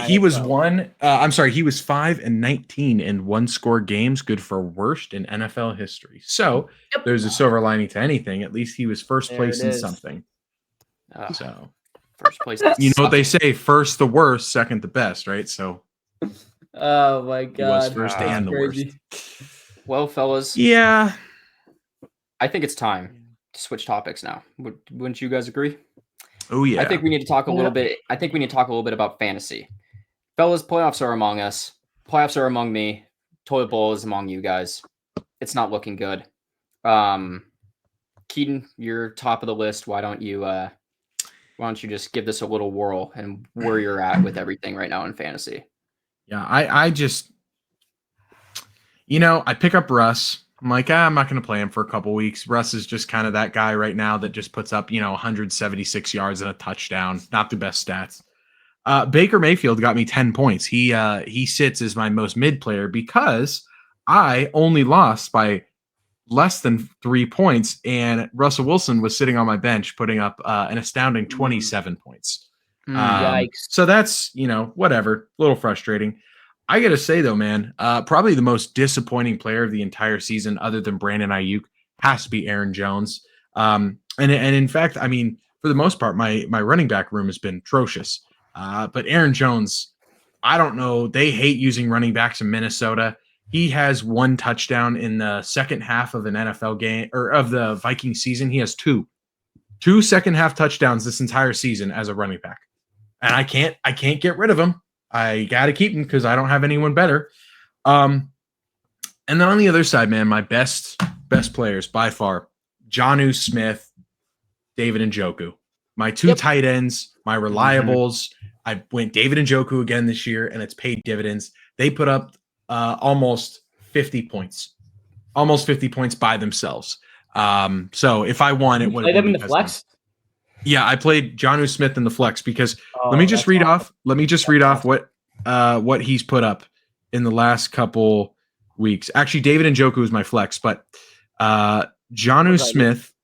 he was 5-19 in 1-score games, good for worst in NFL history. So there's a silver lining to anything. At least he was first place in something. So first place. You know what they say: first the worst, second the best, right? So. Oh my God! He was first and the worst. Well, fellas. Yeah. I think it's time to switch topics now. Wouldn't you guys agree? Oh yeah. I think we need to talk a little bit. I think we need to talk a little bit about fantasy. Fellas, playoffs are among us. Playoffs are among me. Toilet bowl is among you guys. It's not looking good. Keaton, you're top of the list. Why don't you just give this a little whirl and where you're at with everything right now in fantasy? Yeah, I just, I pick up Russ. I'm like, I'm not going to play him for a couple weeks. Russ is just kind of that guy right now that just puts up, 176 yards and a touchdown. Not the best stats. Baker Mayfield got me 10 points. He sits as my most mid player because I only lost by less than 3 points, and Russell Wilson was sitting on my bench putting up an astounding 27 points. Yikes. So that's, whatever, a little frustrating. I got to say, though, man, probably the most disappointing player of the entire season, other than Brandon Ayuk, has to be Aaron Jones. And in fact, I mean, for the most part, my running back room has been atrocious. But Aaron Jones, I don't know. They hate using running backs in Minnesota. He has 1 touchdown in the second half of an NFL game, or of the Viking season. He has 2 second half touchdowns this entire season as a running back. And I can't get rid of him. I got to keep him because I don't have anyone better. And then on the other side, man, my best players by far, Jonnu Smith, David Njoku. My 2 tight ends, my reliables. I went David Njoku again this year, and it's paid dividends. They put up almost 50 points. Almost 50 points by themselves. So if I won, it would have been in the flex. Yeah, I played Jonnu Smith in the flex because let me just read off what he's put up in the last couple weeks. Actually, David Njoku is my flex, but Jonnu Smith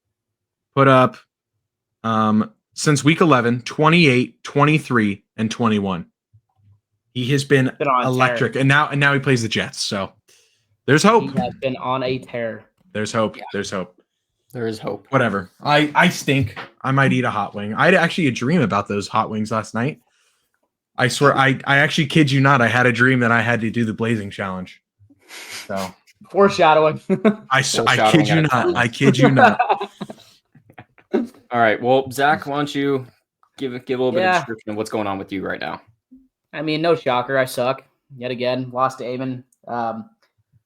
put up since week 11, 28, 23, and 21. He has been electric, tear. and now he plays the Jets. So there's hope. He has been on a tear. There's hope. Yeah. There's hope. There is hope. Whatever. I stink. I might eat a hot wing. I had actually a dream about those hot wings last night. I swear, I actually kid you not. I had a dream that I had to do the blazing challenge. So foreshadowing. I kid you not. I kid you not. All right. Well, Zach, why don't you give a little bit of description of what's going on with you right now? I mean, no shocker. I suck yet again. Lost to Eamon.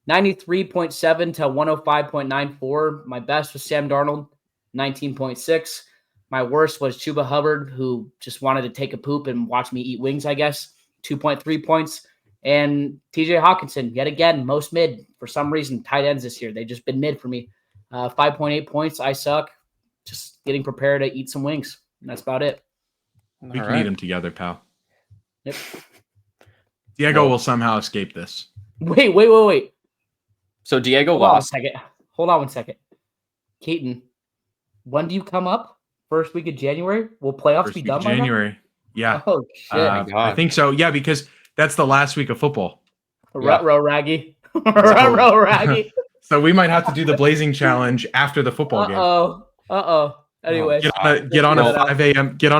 93.7 to 105.94. My best was Sam Darnold, 19.6. My worst was Chuba Hubbard, who just wanted to take a poop and watch me eat wings, I guess. 2.3 points. And TJ Hawkinson, yet again, most mid for some reason. Tight ends this year. They've just been mid for me. 5.8 points. I suck. Just getting prepared to eat some wings. And that's about it. We can eat them together, pal. Yep. Diego will somehow escape this. Wait. So Diego lost. Hold on one second. Keaton, when do you come up? First week of January? Will playoffs be done by January? now? Yeah. Oh, shit. I think so. Yeah, because that's the last week of football. Ruh-roh, Raggy. Ruh-roh, Raggy. So we might have to do the blazing challenge after the football game. Anyway. Get on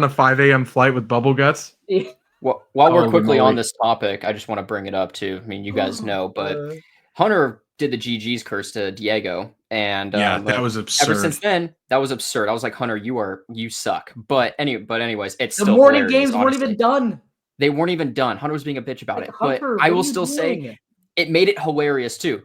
a 5 a.m. flight with bubble guts. Well, while we're quickly on this topic, I just want to bring it up too. I mean, you guys know, but Hunter did the GG's curse to Diego, and that was absurd. Ever since then, that was absurd. I was like, Hunter, you suck. But anyways, it's the still morning hilarious, games weren't even done. They weren't even done. Hunter was being a bitch about it, Hunter, but I will still say it made it hilarious too,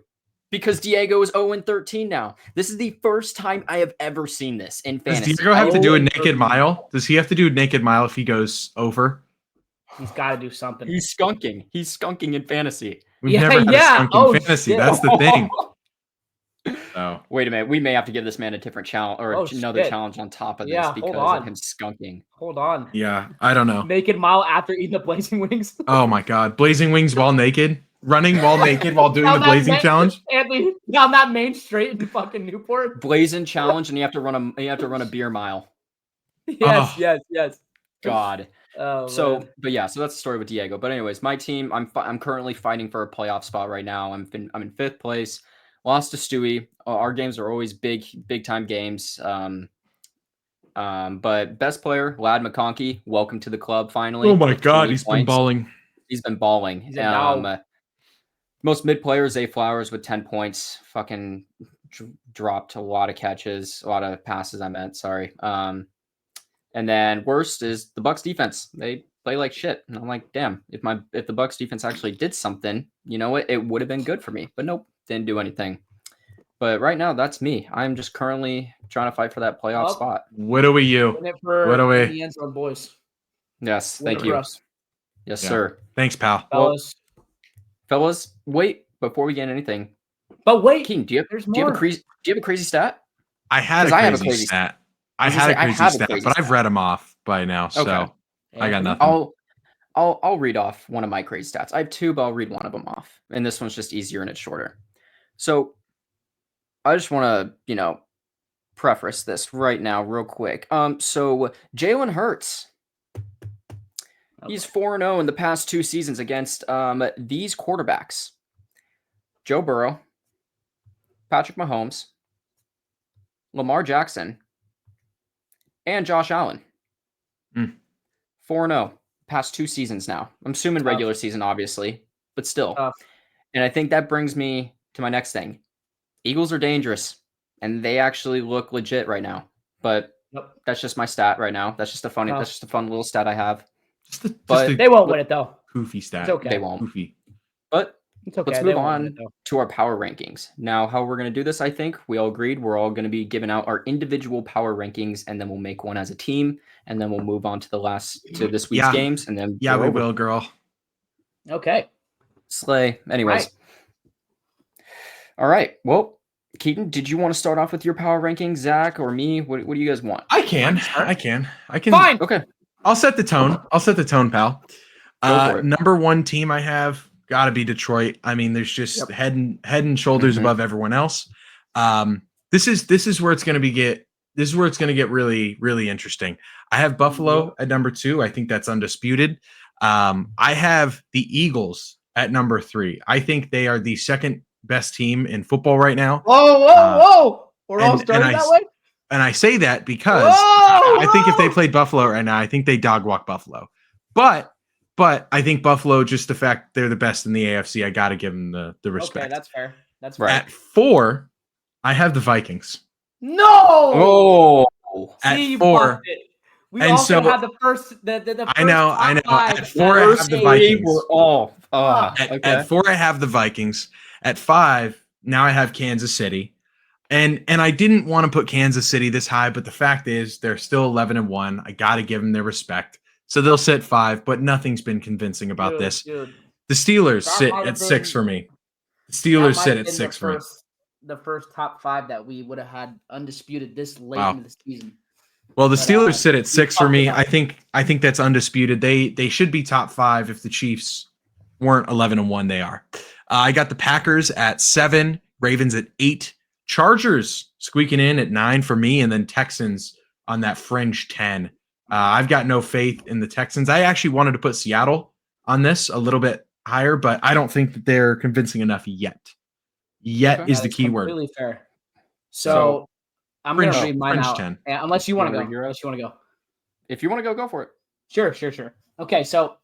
because Diego is 0-13 now. This is the first time I have ever seen this in fantasy. Does Diego have to do a naked mile? Does he have to do a naked mile if he goes over? He's got to do something. He's skunking. He's skunking in fantasy. We've never had a skunk in fantasy. Shit. That's the thing. Oh. Wait a minute. We may have to give this man a different challenge or another challenge on top of this because of him skunking. Hold on. Yeah, I don't know. Naked mile after eating the blazing wings. Oh my god, blazing wings while naked, running while naked while doing the blazing challenge. Anthony, down that main straight in fucking Newport. Blazing challenge, and you have to run a beer mile. Yes. God. Oh, so man. but yeah, so that's the story with Diego. But anyways, my team, I'm currently fighting for a playoff spot right now. I'm in 5th place. Lost to Stewie. Our games are always big time games. But best player, Lad McConkey, welcome to the club finally. Oh my god, he's been balling. He's been balling. Most mid players, Zay Flowers with 10 points. Fucking dropped a lot of catches, a lot of passes. Sorry. And then worst is the Bucs defense. They play like shit. And I'm like, damn, if the Bucs defense actually did something, you know what? It would have been good for me. But nope, didn't do anything. But right now, that's me. I'm just currently trying to fight for that playoff spot. What are we? In the Endzone boys. Yes, thank you. Yes, sir. Thanks, pal. Fellas, wait before we get anything. But wait, Keaton, do you have a crazy stat? I had a crazy stat. I had a crazy stat, but I've read them off by now, so I got nothing. I'll read off one of my crazy stats. I have 2, but I'll read one of them off, and this one's just easier and it's shorter. So I just want to, preface this right now, real quick. So Jalen Hurts, he's 4-0 in the past 2 seasons against these quarterbacks: Joe Burrow, Patrick Mahomes, Lamar Jackson, and Josh Allen. 4-0 past 2 seasons now. I'm assuming regular season, obviously, but still. And I think that brings me to my next thing. Eagles are dangerous, and they actually look legit right now. But that's just my stat right now. That's just a fun little stat I have. They won't win it though. Goofy stat. It's okay. They won't. Goofy. But it's okay. Let's move on to our power rankings. Now, how we're going to do this, I think we all agreed. We're all going to be giving out our individual power rankings, and then we'll make one as a team, and then we'll move on to this week's games, and then we will, girl. Okay. Slay. Anyways. All right. Well, Keaton, did you want to start off with your power rankings, Zach, or me? What do you guys want? I can. Fine. Okay. I'll set the tone. Pal. Number 1 team I have got to be Detroit. I mean, there's just head and shoulders above everyone else. This is where it's going to get really, really interesting. I have Buffalo at number 2. I think that's undisputed. I have the Eagles at number 3. I think they are the second best team in football right now. Whoa! We're all starting that way? And I say that because I think if they played Buffalo right now, I think they dog walk Buffalo. But I think Buffalo, just the fact they're the best in the AFC, I got to give them the respect. Okay, that's fair. That's right. At 4, I have the Vikings. No. Oh. At See, 4. We and also so had the first. The I know. At 4, I have the Vikings. We're off. At 4, I have the Vikings. At 5, now I have Kansas City. And I didn't want to put Kansas City this high, but the fact is they're still 11-1. I got to give them their respect. So they'll sit 5, but nothing's been convincing about this. Dude. The Steelers sit at 6 for me. The Steelers sit at 6 for me. The first top 5 that we would have had undisputed this late into the season. Well, the Steelers sit at 6 for me. I think that's undisputed. They should be top 5 if the Chiefs weren't 11-1. They are. I got the Packers at 7, Ravens at 8, Chargers squeaking in at 9 for me, and then Texans on that fringe 10. I've got no faith in the Texans. I actually wanted to put Seattle on this a little bit higher, but I don't think that they're convincing enough yet. Yet is the key word. Really fair. So I'm going to read mine out. 10. Unless you want to go. Unless you want to go. If you want to go, go for it. Sure. Okay, so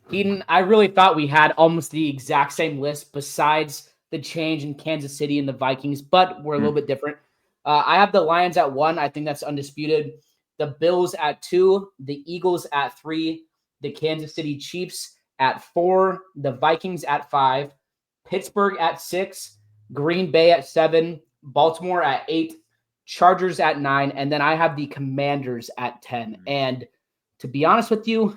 Keaton, I really thought we had almost the exact same list besides the change in Kansas City and the Vikings, but we're a little bit different. I have the Lions at 1. I think that's undisputed. The Bills at 2, the Eagles at 3, the Kansas City Chiefs at 4, the Vikings at 5, Pittsburgh at 6, Green Bay at 7, Baltimore at 8, Chargers at 9, and then I have the Commanders at 10. And to be honest with you,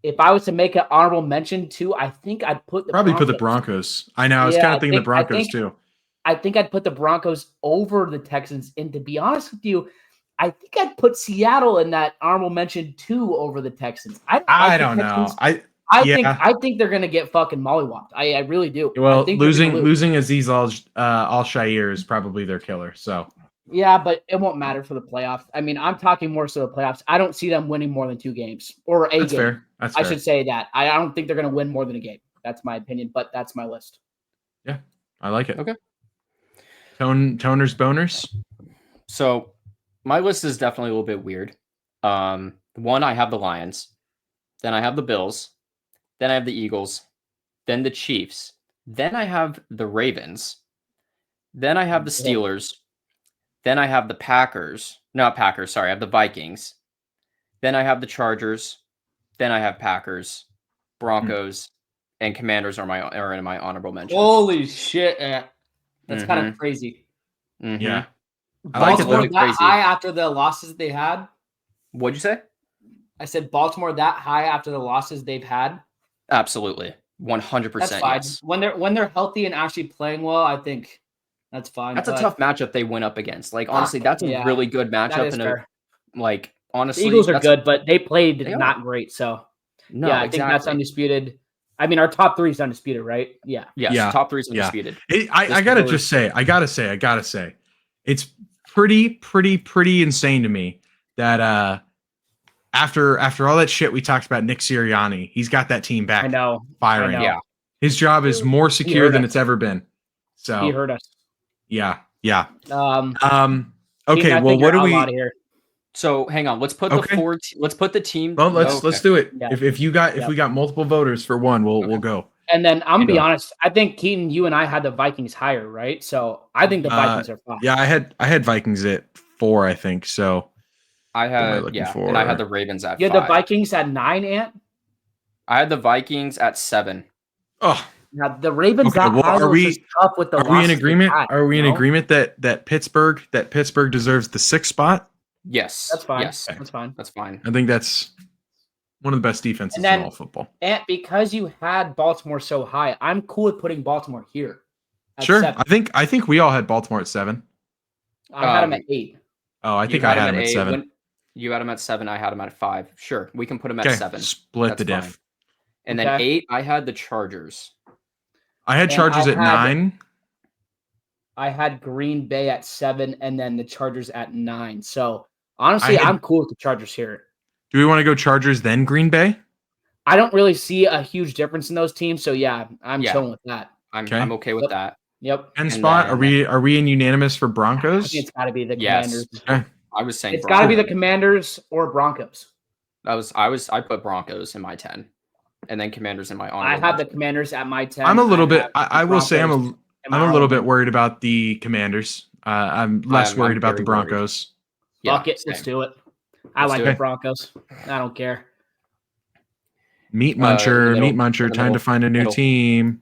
if I was to make an honorable mention too, I think I'd put the Broncos. I know. I was kind of thinking the Broncos too. I think I'd put the Broncos over the Texans. And to be honest with you, I think I'd put Seattle in that honorable mention too over the Texans. I don't know. I think they're gonna get fucking mollywopped. I really do. Well, losing Azeez Al-Shaair is probably their killer. So yeah, but it won't matter for the playoffs. I mean, I'm talking more so the playoffs. I don't see them winning more than 2 games or a that's game. Fair. That's fair. I should say that. I don't think they're gonna win more than a game. That's my opinion, but that's my list. Yeah, I like it. Okay. Toners, boners. So my list is definitely a little bit weird. 1, I have the Lions. Then I have the Bills. Then I have the Eagles. Then the Chiefs. Then I have the Ravens. Then I have the Steelers. Then I have the Packers. Not Packers, sorry. I have the Vikings. Then I have the Chargers. Then I have Packers, Broncos, and Commanders are in my honorable mention. Holy shit. That's kind of crazy. Mm-hmm. Yeah. I like it that crazy. High after the losses they had. What'd you say? I said Baltimore that high after the losses they've had. Absolutely, 100%. That's fine. Yes. When they're healthy and actually playing well, I think that's fine. That's a tough matchup they went up against. Like honestly, that's a really good matchup. Honestly, the Eagles are good, but they played not great. So I think that's undisputed. I mean, our top 3 is undisputed, right? Yeah. Yes, top 3 is undisputed. I gotta say, it's pretty insane to me that after all that shit we talked about Nick Sirianni, he's got that team back. I know. Firing. Yeah. His job is more secure than it's ever been. So he hurt us. Yeah. Okay. Well, what do we? So hang on. Let's put let's put the team. Well, let's do it. Yeah. If we got multiple voters for one, we'll go. And then I'm gonna be honest. I think Keaton, you and I had the Vikings higher, right? So I think the Vikings are fine. Yeah, I had Vikings at 4, I think. So I had and I had the Ravens at 5. You had the Vikings at 9, Ant? I had the Vikings at 7. Oh. Now the Ravens are we tough with the Are we in agreement? Are we in agreement that Pittsburgh deserves the 6th spot? Yes. That's fine. Yes. That's fine. That's fine. I think that's one of the best defenses in all football. And because you had Baltimore so high, I'm cool with putting Baltimore here. Sure. 7. I think we all had Baltimore at 7. I had them at 8. Oh, I think I had them at 7. You had them at 7. I had them at 5. Sure, we can put them at 7. Split the diff. And then 8, I had the Chargers. I had Chargers at 9. I had Green Bay at 7, and then the Chargers at 9. So honestly, I'm cool with the Chargers here. Do we want to go Chargers then Green Bay? I don't really see a huge difference in those teams, so I'm chilling with that. I'm okay with that. Yep. 10 spot. Are we in unanimous for Broncos? I think it's got to be the Commanders. Okay. I was saying it's got to be the Commanders or Broncos. I put Broncos in my 10, and then Commanders in my honorable. I have the Commanders at my 10. I'm a little bit. I will say I'm a little bit worried about the Commanders. I'm less worried about the Broncos. Fuck it, let's do it. I like the Broncos. I don't care. Meat Muncher, time to find a new team.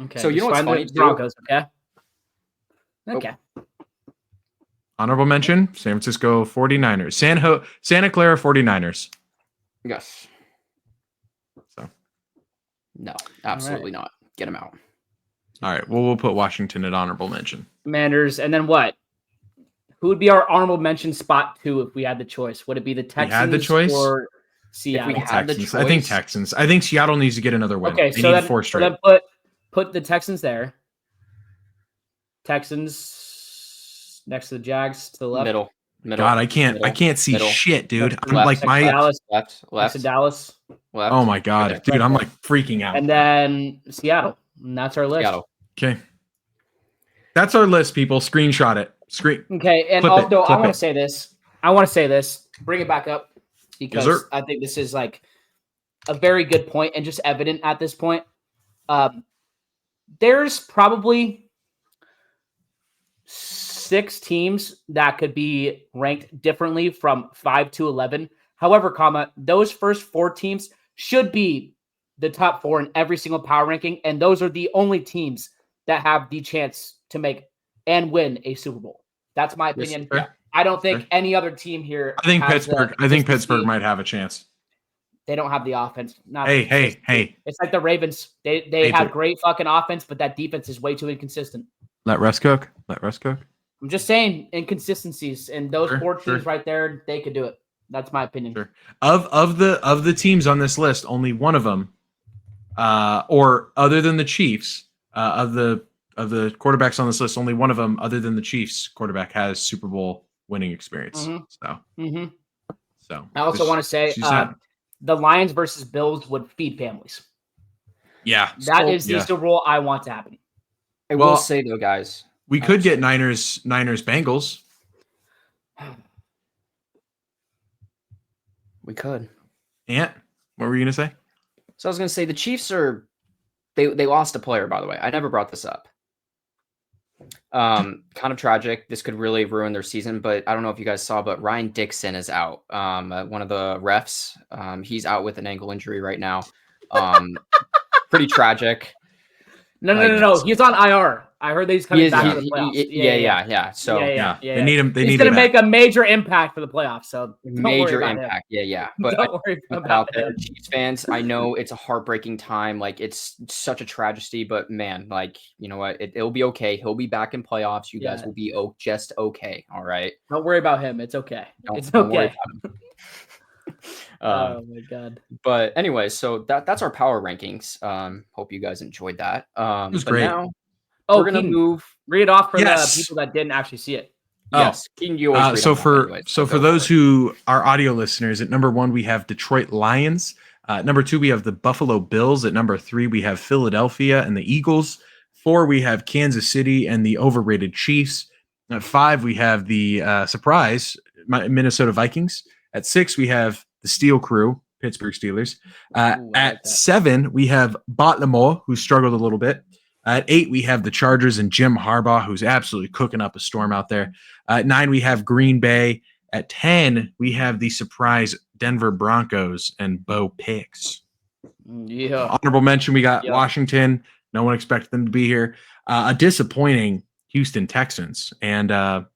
Okay. So you know what's funny? Broncos, okay? Okay. Honorable mention, San Francisco 49ers. Santa Clara 49ers. Yes. So. No, absolutely not. Get them out. All right. Well, we'll put Washington at honorable mention. Commanders, and then what? Who would be our honorable mention spot 2 if we had the choice? Would it be the Texans had the choice? or Seattle? If we had the choice, I think Texans. I think Seattle needs to get another win. Okay, they need 4 straight. So then put the Texans there. Texans next to the Jags to the left. Middle. God, I can't see shit, dude. I'm left, like my Dallas, left. Next to Dallas. Left. Oh my God, dude, I'm like freaking out. And then Seattle. And that's our list. Seattle. Okay. That's our list, people. Screenshot it. Okay, and although I want to say this. Bring it back up because I think this is like a very good point and just evident at this point. There's probably 6 teams that could be ranked differently from 5 to 11. However, those first 4 teams should be the top 4 in every single power ranking, and those are the only teams that have the chance to make and win a Super Bowl. That's my opinion. Yes, I don't think any other team here. I think Pittsburgh might have a chance. They don't have the offense. Hey. It's like the Ravens. They have great fucking offense, but that defense is way too inconsistent. Let Russ cook. I'm just saying inconsistencies, and those 4 teams right there, they could do it. That's my opinion. Sure. Of the teams on this list, only one of them, or other than the Chiefs, of the quarterbacks on this list, only one of them, other than the Chiefs quarterback, has Super Bowl winning experience. Mm-hmm. So I also want to say the Lions versus Bills would feed families. Yeah, that is the Super Bowl I want to happen. I will say though, guys, we could get Niners Bengals. We could. Ant, what were you gonna say? So I was gonna say the Chiefs they lost a player, by the way. I never brought this up. Kind of tragic. This could really ruin their season, but I don't know if you guys saw, but Ryan Dixon is out. One of the refs. He's out with an ankle injury right now. Pretty tragic. No. He's on IR. I heard that he's coming back for the playoffs. Yeah. So they need him. He's going to make a major impact for the playoffs. So major impact. Yeah. But don't worry about that. Chiefs fans, I know it's a heartbreaking time. Like it's such a tragedy, but man, like you know what? It'll be okay. He'll be back in playoffs. You guys will be just okay. All right. Don't worry about him. It's okay. Don't worry about him. Oh my God. But anyway, so that's our power rankings. Hope you guys enjoyed that. It was great. Now we're gonna move. Read it off for the people that didn't actually see it. Yes, Keaton, you always so for those who are audio listeners, at number 1 we have Detroit Lions. Number 2 we have the Buffalo Bills. At number 3 we have Philadelphia and the Eagles. 4 we have Kansas City and the overrated Chiefs. At 5 we have the surprise Minnesota Vikings. At 6 we have the Steel Crew, Pittsburgh Steelers. At 7 we have Baltimore, who struggled a little bit. At 8 we have the Chargers and Jim Harbaugh, who's absolutely cooking up a storm out there. At 9 we have Green Bay. At 10 we have the surprise Denver Broncos and Bo Picks. Yeah. Honorable mention, we got Washington. No one expected them to be here. A disappointing Houston Texans and a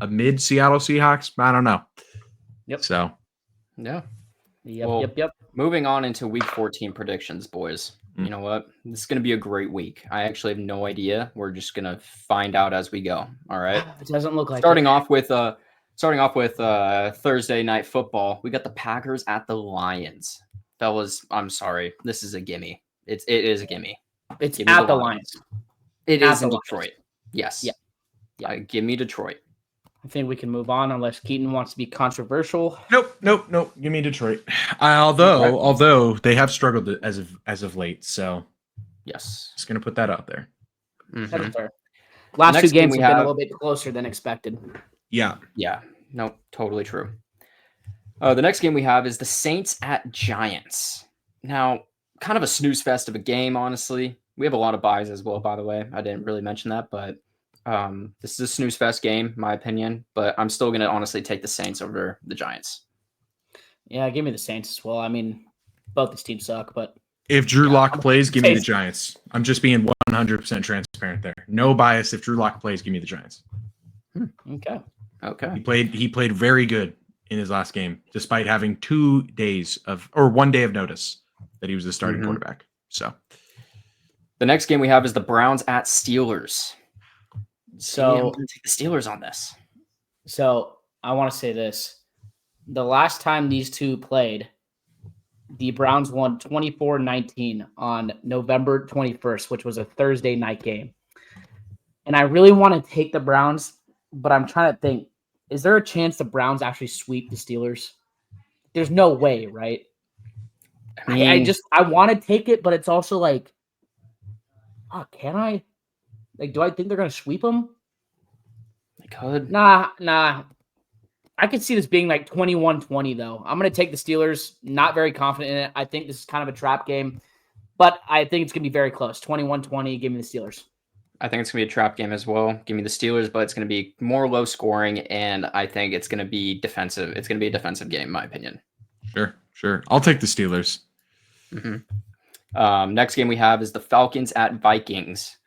mid Seattle Seahawks. I don't know. Yep. So. Yeah. Yep. Moving on into week 14 predictions, boys. You know what? This is going to be a great week. I actually have no idea. We're just going to find out as we go. All right. It doesn't look like starting off with Thursday night football. We got the Packers at the Lions. Fellas, I'm sorry. This is a gimme. It is a gimme. It's at the Lions. It is in Detroit. Yes. Yeah. Give me Detroit. I think we can move on unless Keaton wants to be controversial. Nope. Give me Detroit. Although they have struggled as of late, so yes, just gonna put that out there. That's fair. Last 2 games have been a little bit closer than expected. Yeah. Yeah. No, totally true. The next game we have is the Saints at Giants. Now, kind of a snooze fest of a game, honestly. We have a lot of buys as well, by the way. I didn't really mention that, but this is a snooze fest game, my opinion. But I'm still going to honestly take the Saints over the Giants. Yeah, give me the Saints as well. I mean, both these teams suck, but if Drew Lock plays, give me the Giants. I'm just being 100% transparent there. No bias. If Drew Lock plays, give me the Giants. Okay. He played very good in his last game, despite having 1 day of notice that he was the starting quarterback. So the next game we have is the Browns at Steelers. So I'm going to take the Steelers on this. So I want to say this. The last time these two played, the Browns won 24-19 on November 21st, which was a Thursday night game. And I really want to take the Browns, but I'm trying to think, is there a chance the Browns actually sweep the Steelers? There's no way, right? I mean, I want to take it, but it's also like, can I? Like, do I think they're going to sweep them? They could. Nah. I could see this being like 21-20, though. I'm going to take the Steelers. Not very confident in it. I think this is kind of a trap game, but I think it's going to be very close. 21-20, give me the Steelers. I think it's going to be a trap game as well. Give me the Steelers, but it's going to be more low scoring, and I think it's going to be defensive. It's going to be a defensive game, in my opinion. Sure. I'll take the Steelers. Next game we have is the Falcons at Vikings.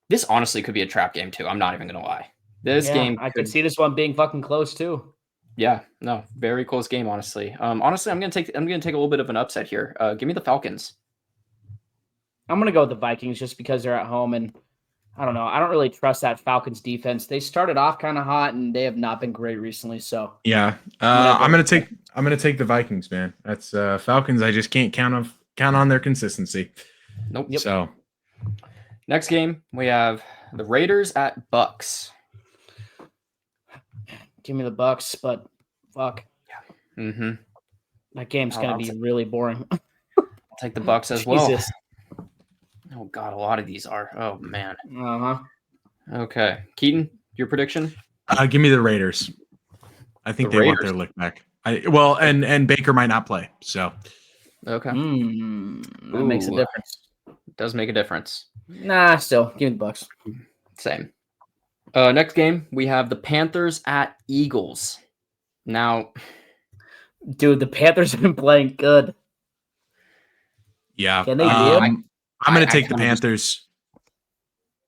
This honestly could be a trap game, too. I'm not even going to lie. I could see this one being fucking close too. Yeah, no, very close game, honestly. I'm gonna take a little bit of an upset here. Give me the Falcons. I'm gonna go with the Vikings just because they're at home, and I don't know. I don't really trust that Falcons defense. They started off kind of hot, and they have not been great recently. So yeah, I'm gonna take the Vikings, man. That's Falcons. I just can't count on their consistency. Nope. Yep. So next game we have the Raiders at Bucks. Give me the Bucks, but fuck. Yeah. That game's gonna be really boring. I'll take the Bucks as well. Oh god, a lot of these are. Oh man. Okay, Keaton, your prediction? Give me the Raiders. I think they want their lick back. And Baker might not play. So okay, that makes a difference. It does make a difference. Nah, still give me the Bucks. Same. Next game, we have the Panthers at Eagles. Now, dude, the Panthers have been playing good. Yeah. Can they do it? I'm going to take the Panthers.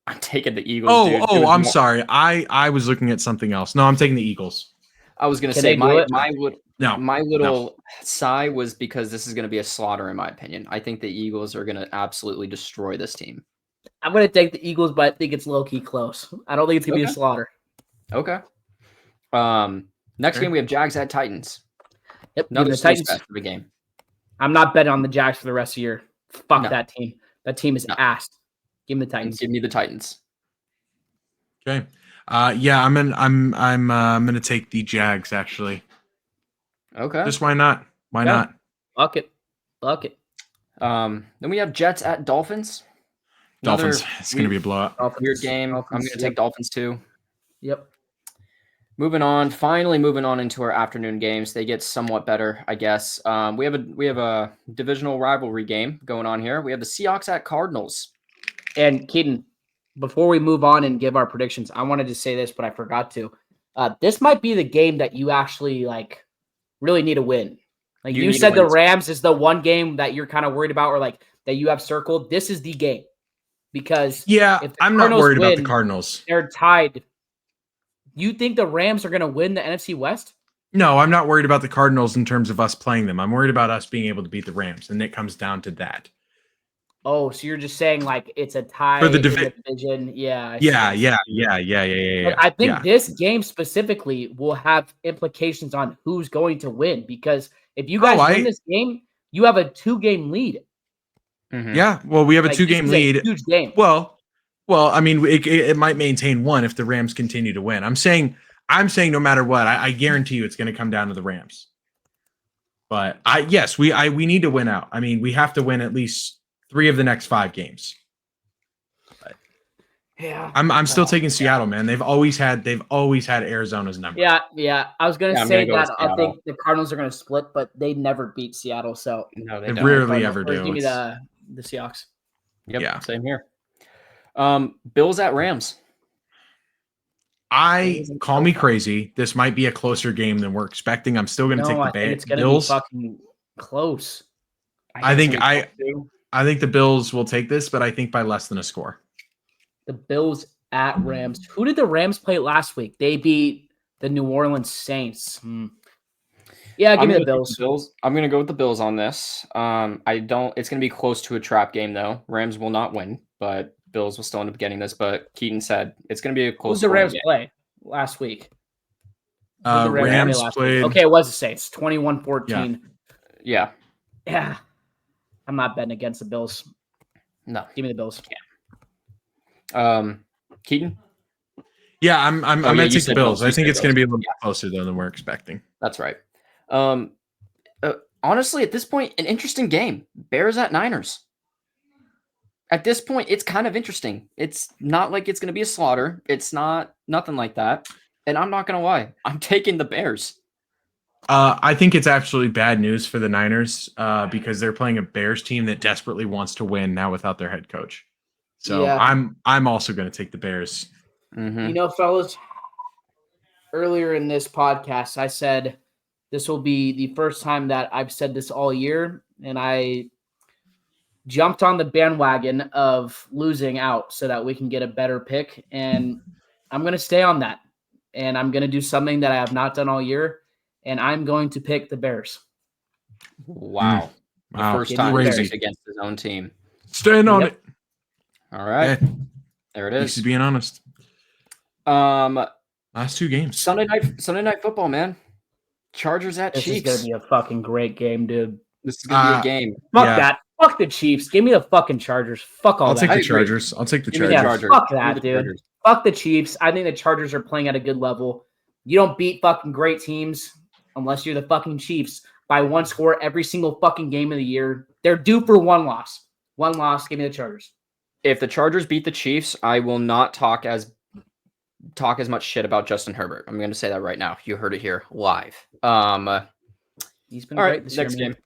I'm taking the Eagles. I'm sorry. I was looking at something else. No, I'm taking the Eagles. I was going to say my little sigh was because this is going to be a slaughter, in my opinion. I think the Eagles are going to absolutely destroy this team. I'm going to take the Eagles, but I think it's low-key close. I don't think it's going to be a slaughter. Okay. Next game, we have Jags at Titans. Yep. Another Titans for the game. I'm not betting on the Jags for the rest of the year. Fuck that team. That team is ass. Give me the Titans. Give me the Titans. Okay. Yeah, I'm gonna take the Jags actually. Okay. Just why not? Why not? Fuck it. Then we have Jets at Dolphins. Dolphins. It's going to be a blowout. Weird game. I'm going to take Dolphins too. Yep. Finally moving on into our afternoon games. They get somewhat better, I guess. We have a divisional rivalry game going on here. We have the Seahawks at Cardinals. And Keaton, before we move on and give our predictions, I wanted to say this, but I forgot to. This might be the game that you actually really need to win. Like you said, the Rams is the one game that you're kind of worried about, or that you have circled. This is the game. Because I'm not worried about the Cardinals. They're tied. You think the Rams are going to win the NFC West? No, I'm not worried about the Cardinals in terms of us playing them. I'm worried about us being able to beat the Rams, and it comes down to that. Oh, so you're just saying it's a tie for the division? Yeah. Yeah. But I think this game specifically will have implications on who's going to win, because if you guys win this game, you have a 2-game lead. Mm-hmm. Yeah, well, we have a 2-game lead. Huge game. Well, I mean, it might maintain one if the Rams continue to win. I'm saying no matter what, I guarantee you it's going to come down to the Rams. But we need to win out. I mean, we have to win at least 3 of the next 5 games. Yeah, I'm still taking Seattle, man. They've always had Arizona's number. Yeah. I was gonna say go that I think the Cardinals are gonna split, but they never beat Seattle, so no, they rarely ever do. Give me the Seahawks. Yep, yeah, same here. Bills at Rams. Call me crazy. This might be a closer game than we're expecting. I'm still going to take the think it's gonna Bills. be fucking close. I think the Bills will take this, but I think by less than a score. The Bills at Rams. Who did the Rams play last week? They beat the New Orleans Saints. Yeah, give me the Bills. I'm going to go with the Bills on this. It's going to be close to a trap game though. Rams will not win, but Bills will still end up getting this. But Keaton said it's going to be a close. Who's the Rams play last week? Rams played. Okay, it was the Saints. 21-14. Yeah. I'm not betting against the Bills. No, give me the Bills. Keaton. Yeah, I'm going to take the Bills. I think it's going to be a little bit closer than we're expecting. That's right. Honestly, at this point, an interesting game. Bears at Niners. At this point, it's kind of interesting. It's not like it's going to be a slaughter. It's nothing like that. And I'm not going to lie. I'm taking the Bears. I think it's absolutely bad news for the Niners because they're playing a Bears team that desperately wants to win now without their head coach. So I'm also going to take the Bears. Mm-hmm. Fellas, earlier in this podcast, I said this will be the first time that I've said this all year, and I jumped on the bandwagon of losing out so that we can get a better pick, and I'm going to stay on that, and I'm going to do something that I have not done all year, and I'm going to pick the Bears. Wow. The first time against his own team. Stand on it. All right. Yeah. There it is. He's being honest. Last two games. Sunday night football, man. Chargers at Chiefs. This is going to be a fucking great game, dude. This is going to be a game. Fuck that. Fuck the Chiefs. Give me the fucking Chargers. Fuck all that. I'll take the Chargers. I'll take the Chargers. Yeah, fuck that, dude. Chargers. Fuck the Chiefs. I think the Chargers are playing at a good level. You don't beat fucking great teams unless you're the fucking Chiefs by one score every single fucking game of the year. They're due for one loss. One loss. Give me the Chargers. If the Chargers beat the Chiefs, I will not talk as much shit about Justin Herbert. I'm going to say that right now. You heard it here live. He's been great this next year, game.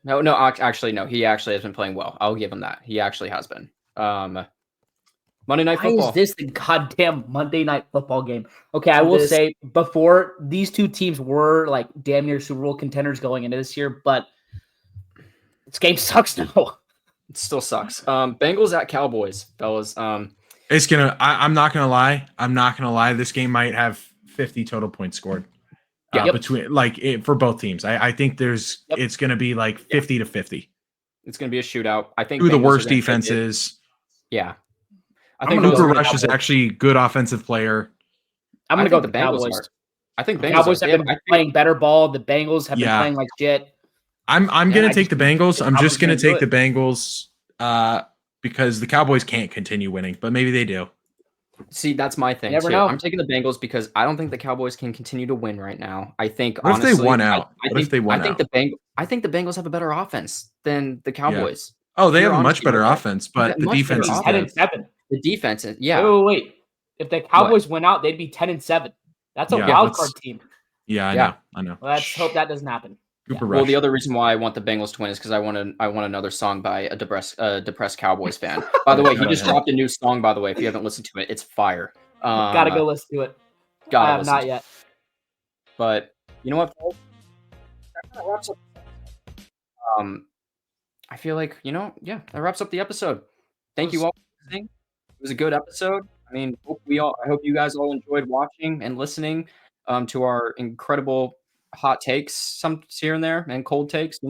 No, actually, no. He actually has been playing well. I'll give him that. He actually has been. Monday Night Football. Why is this the goddamn Monday Night Football game? Okay, I will say before these two teams were like damn near Super Bowl contenders going into this year, but this game sucks now. It still sucks. Bengals at Cowboys, fellas. It's gonna. I'm not gonna lie. This game might have 50 total points scored between for both teams. I think it's gonna be like 50 to 50. It's gonna be a shootout. I think who the worst defenses. Yeah, I think Cooper Rush is actually a good offensive player. I'm gonna go with the Cowboys. I think the Cowboys have been playing better ball. The Bengals have been playing like shit. I'm gonna take the Bengals. I'm just gonna take the Bengals because the Cowboys can't continue winning, but maybe they do. See, that's my thing too. I'm taking the Bengals because I don't think the Cowboys can continue to win right now. I think what honestly, if they won out? I think the Bengals have a better offense than the Cowboys. Yeah. Oh, they have a much better offense, but the defense is 10-7. The defense is Wait. If the Cowboys win out, they'd be 10-7. That's a wild card team. Yeah, I know. Well, let's hope that doesn't happen. Well, the other reason why I want the Bengals to win is because I want another song by a depressed Cowboys fan. By the way, he just dropped a new song. By the way, if you haven't listened to it, it's fire. Gotta go listen to it. I have not yet. But you know what? That wraps up. I feel like that wraps up the episode. Thank you all for listening. It was a good episode. I mean, I hope you guys all enjoyed watching and listening to our incredible hot takes, some here and there, and cold takes,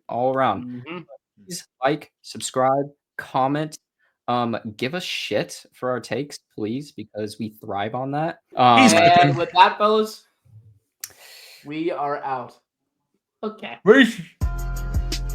all around. Mm-hmm. Please like, subscribe, comment, give us shit for our takes, please, because we thrive on that. And with that, fellas, we are out. Okay.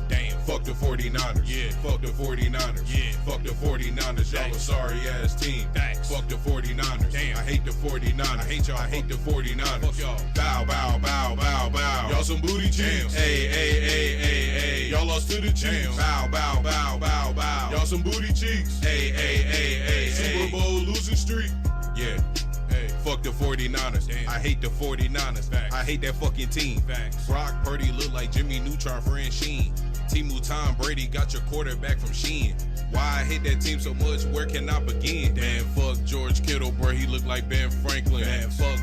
Damn. Fuck the 49ers. Yeah. Fuck the 49ers. Yeah. Fuck the 49ers. Y'all a sorry ass team. Thanks. Fuck the 49ers. Damn. I hate the 49ers. I hate y'all. I hate the 49ers. Fuck y'all. Bow, bow, bow, bow, bow. Y'all some booty cheeks. Hey, hey, hey, hey, hey. Y'all lost to the Chiefs. Bow, bow, bow, bow, bow. Y'all some booty cheeks. Hey, hey, hey, hey, Super Bowl losing streak. Yeah. Hey, fuck the 49ers. Damn. I hate the 49ers. Facts. I hate that fucking team. Facts. Brock Purdy look like Jimmy Neutron, friend Sheen. Timu Tom Brady got your quarterback from Sheen. Why I hate that team so much, where can I begin? Man, fuck George Kittle, bro, he look like Ben Franklin. Man, fuck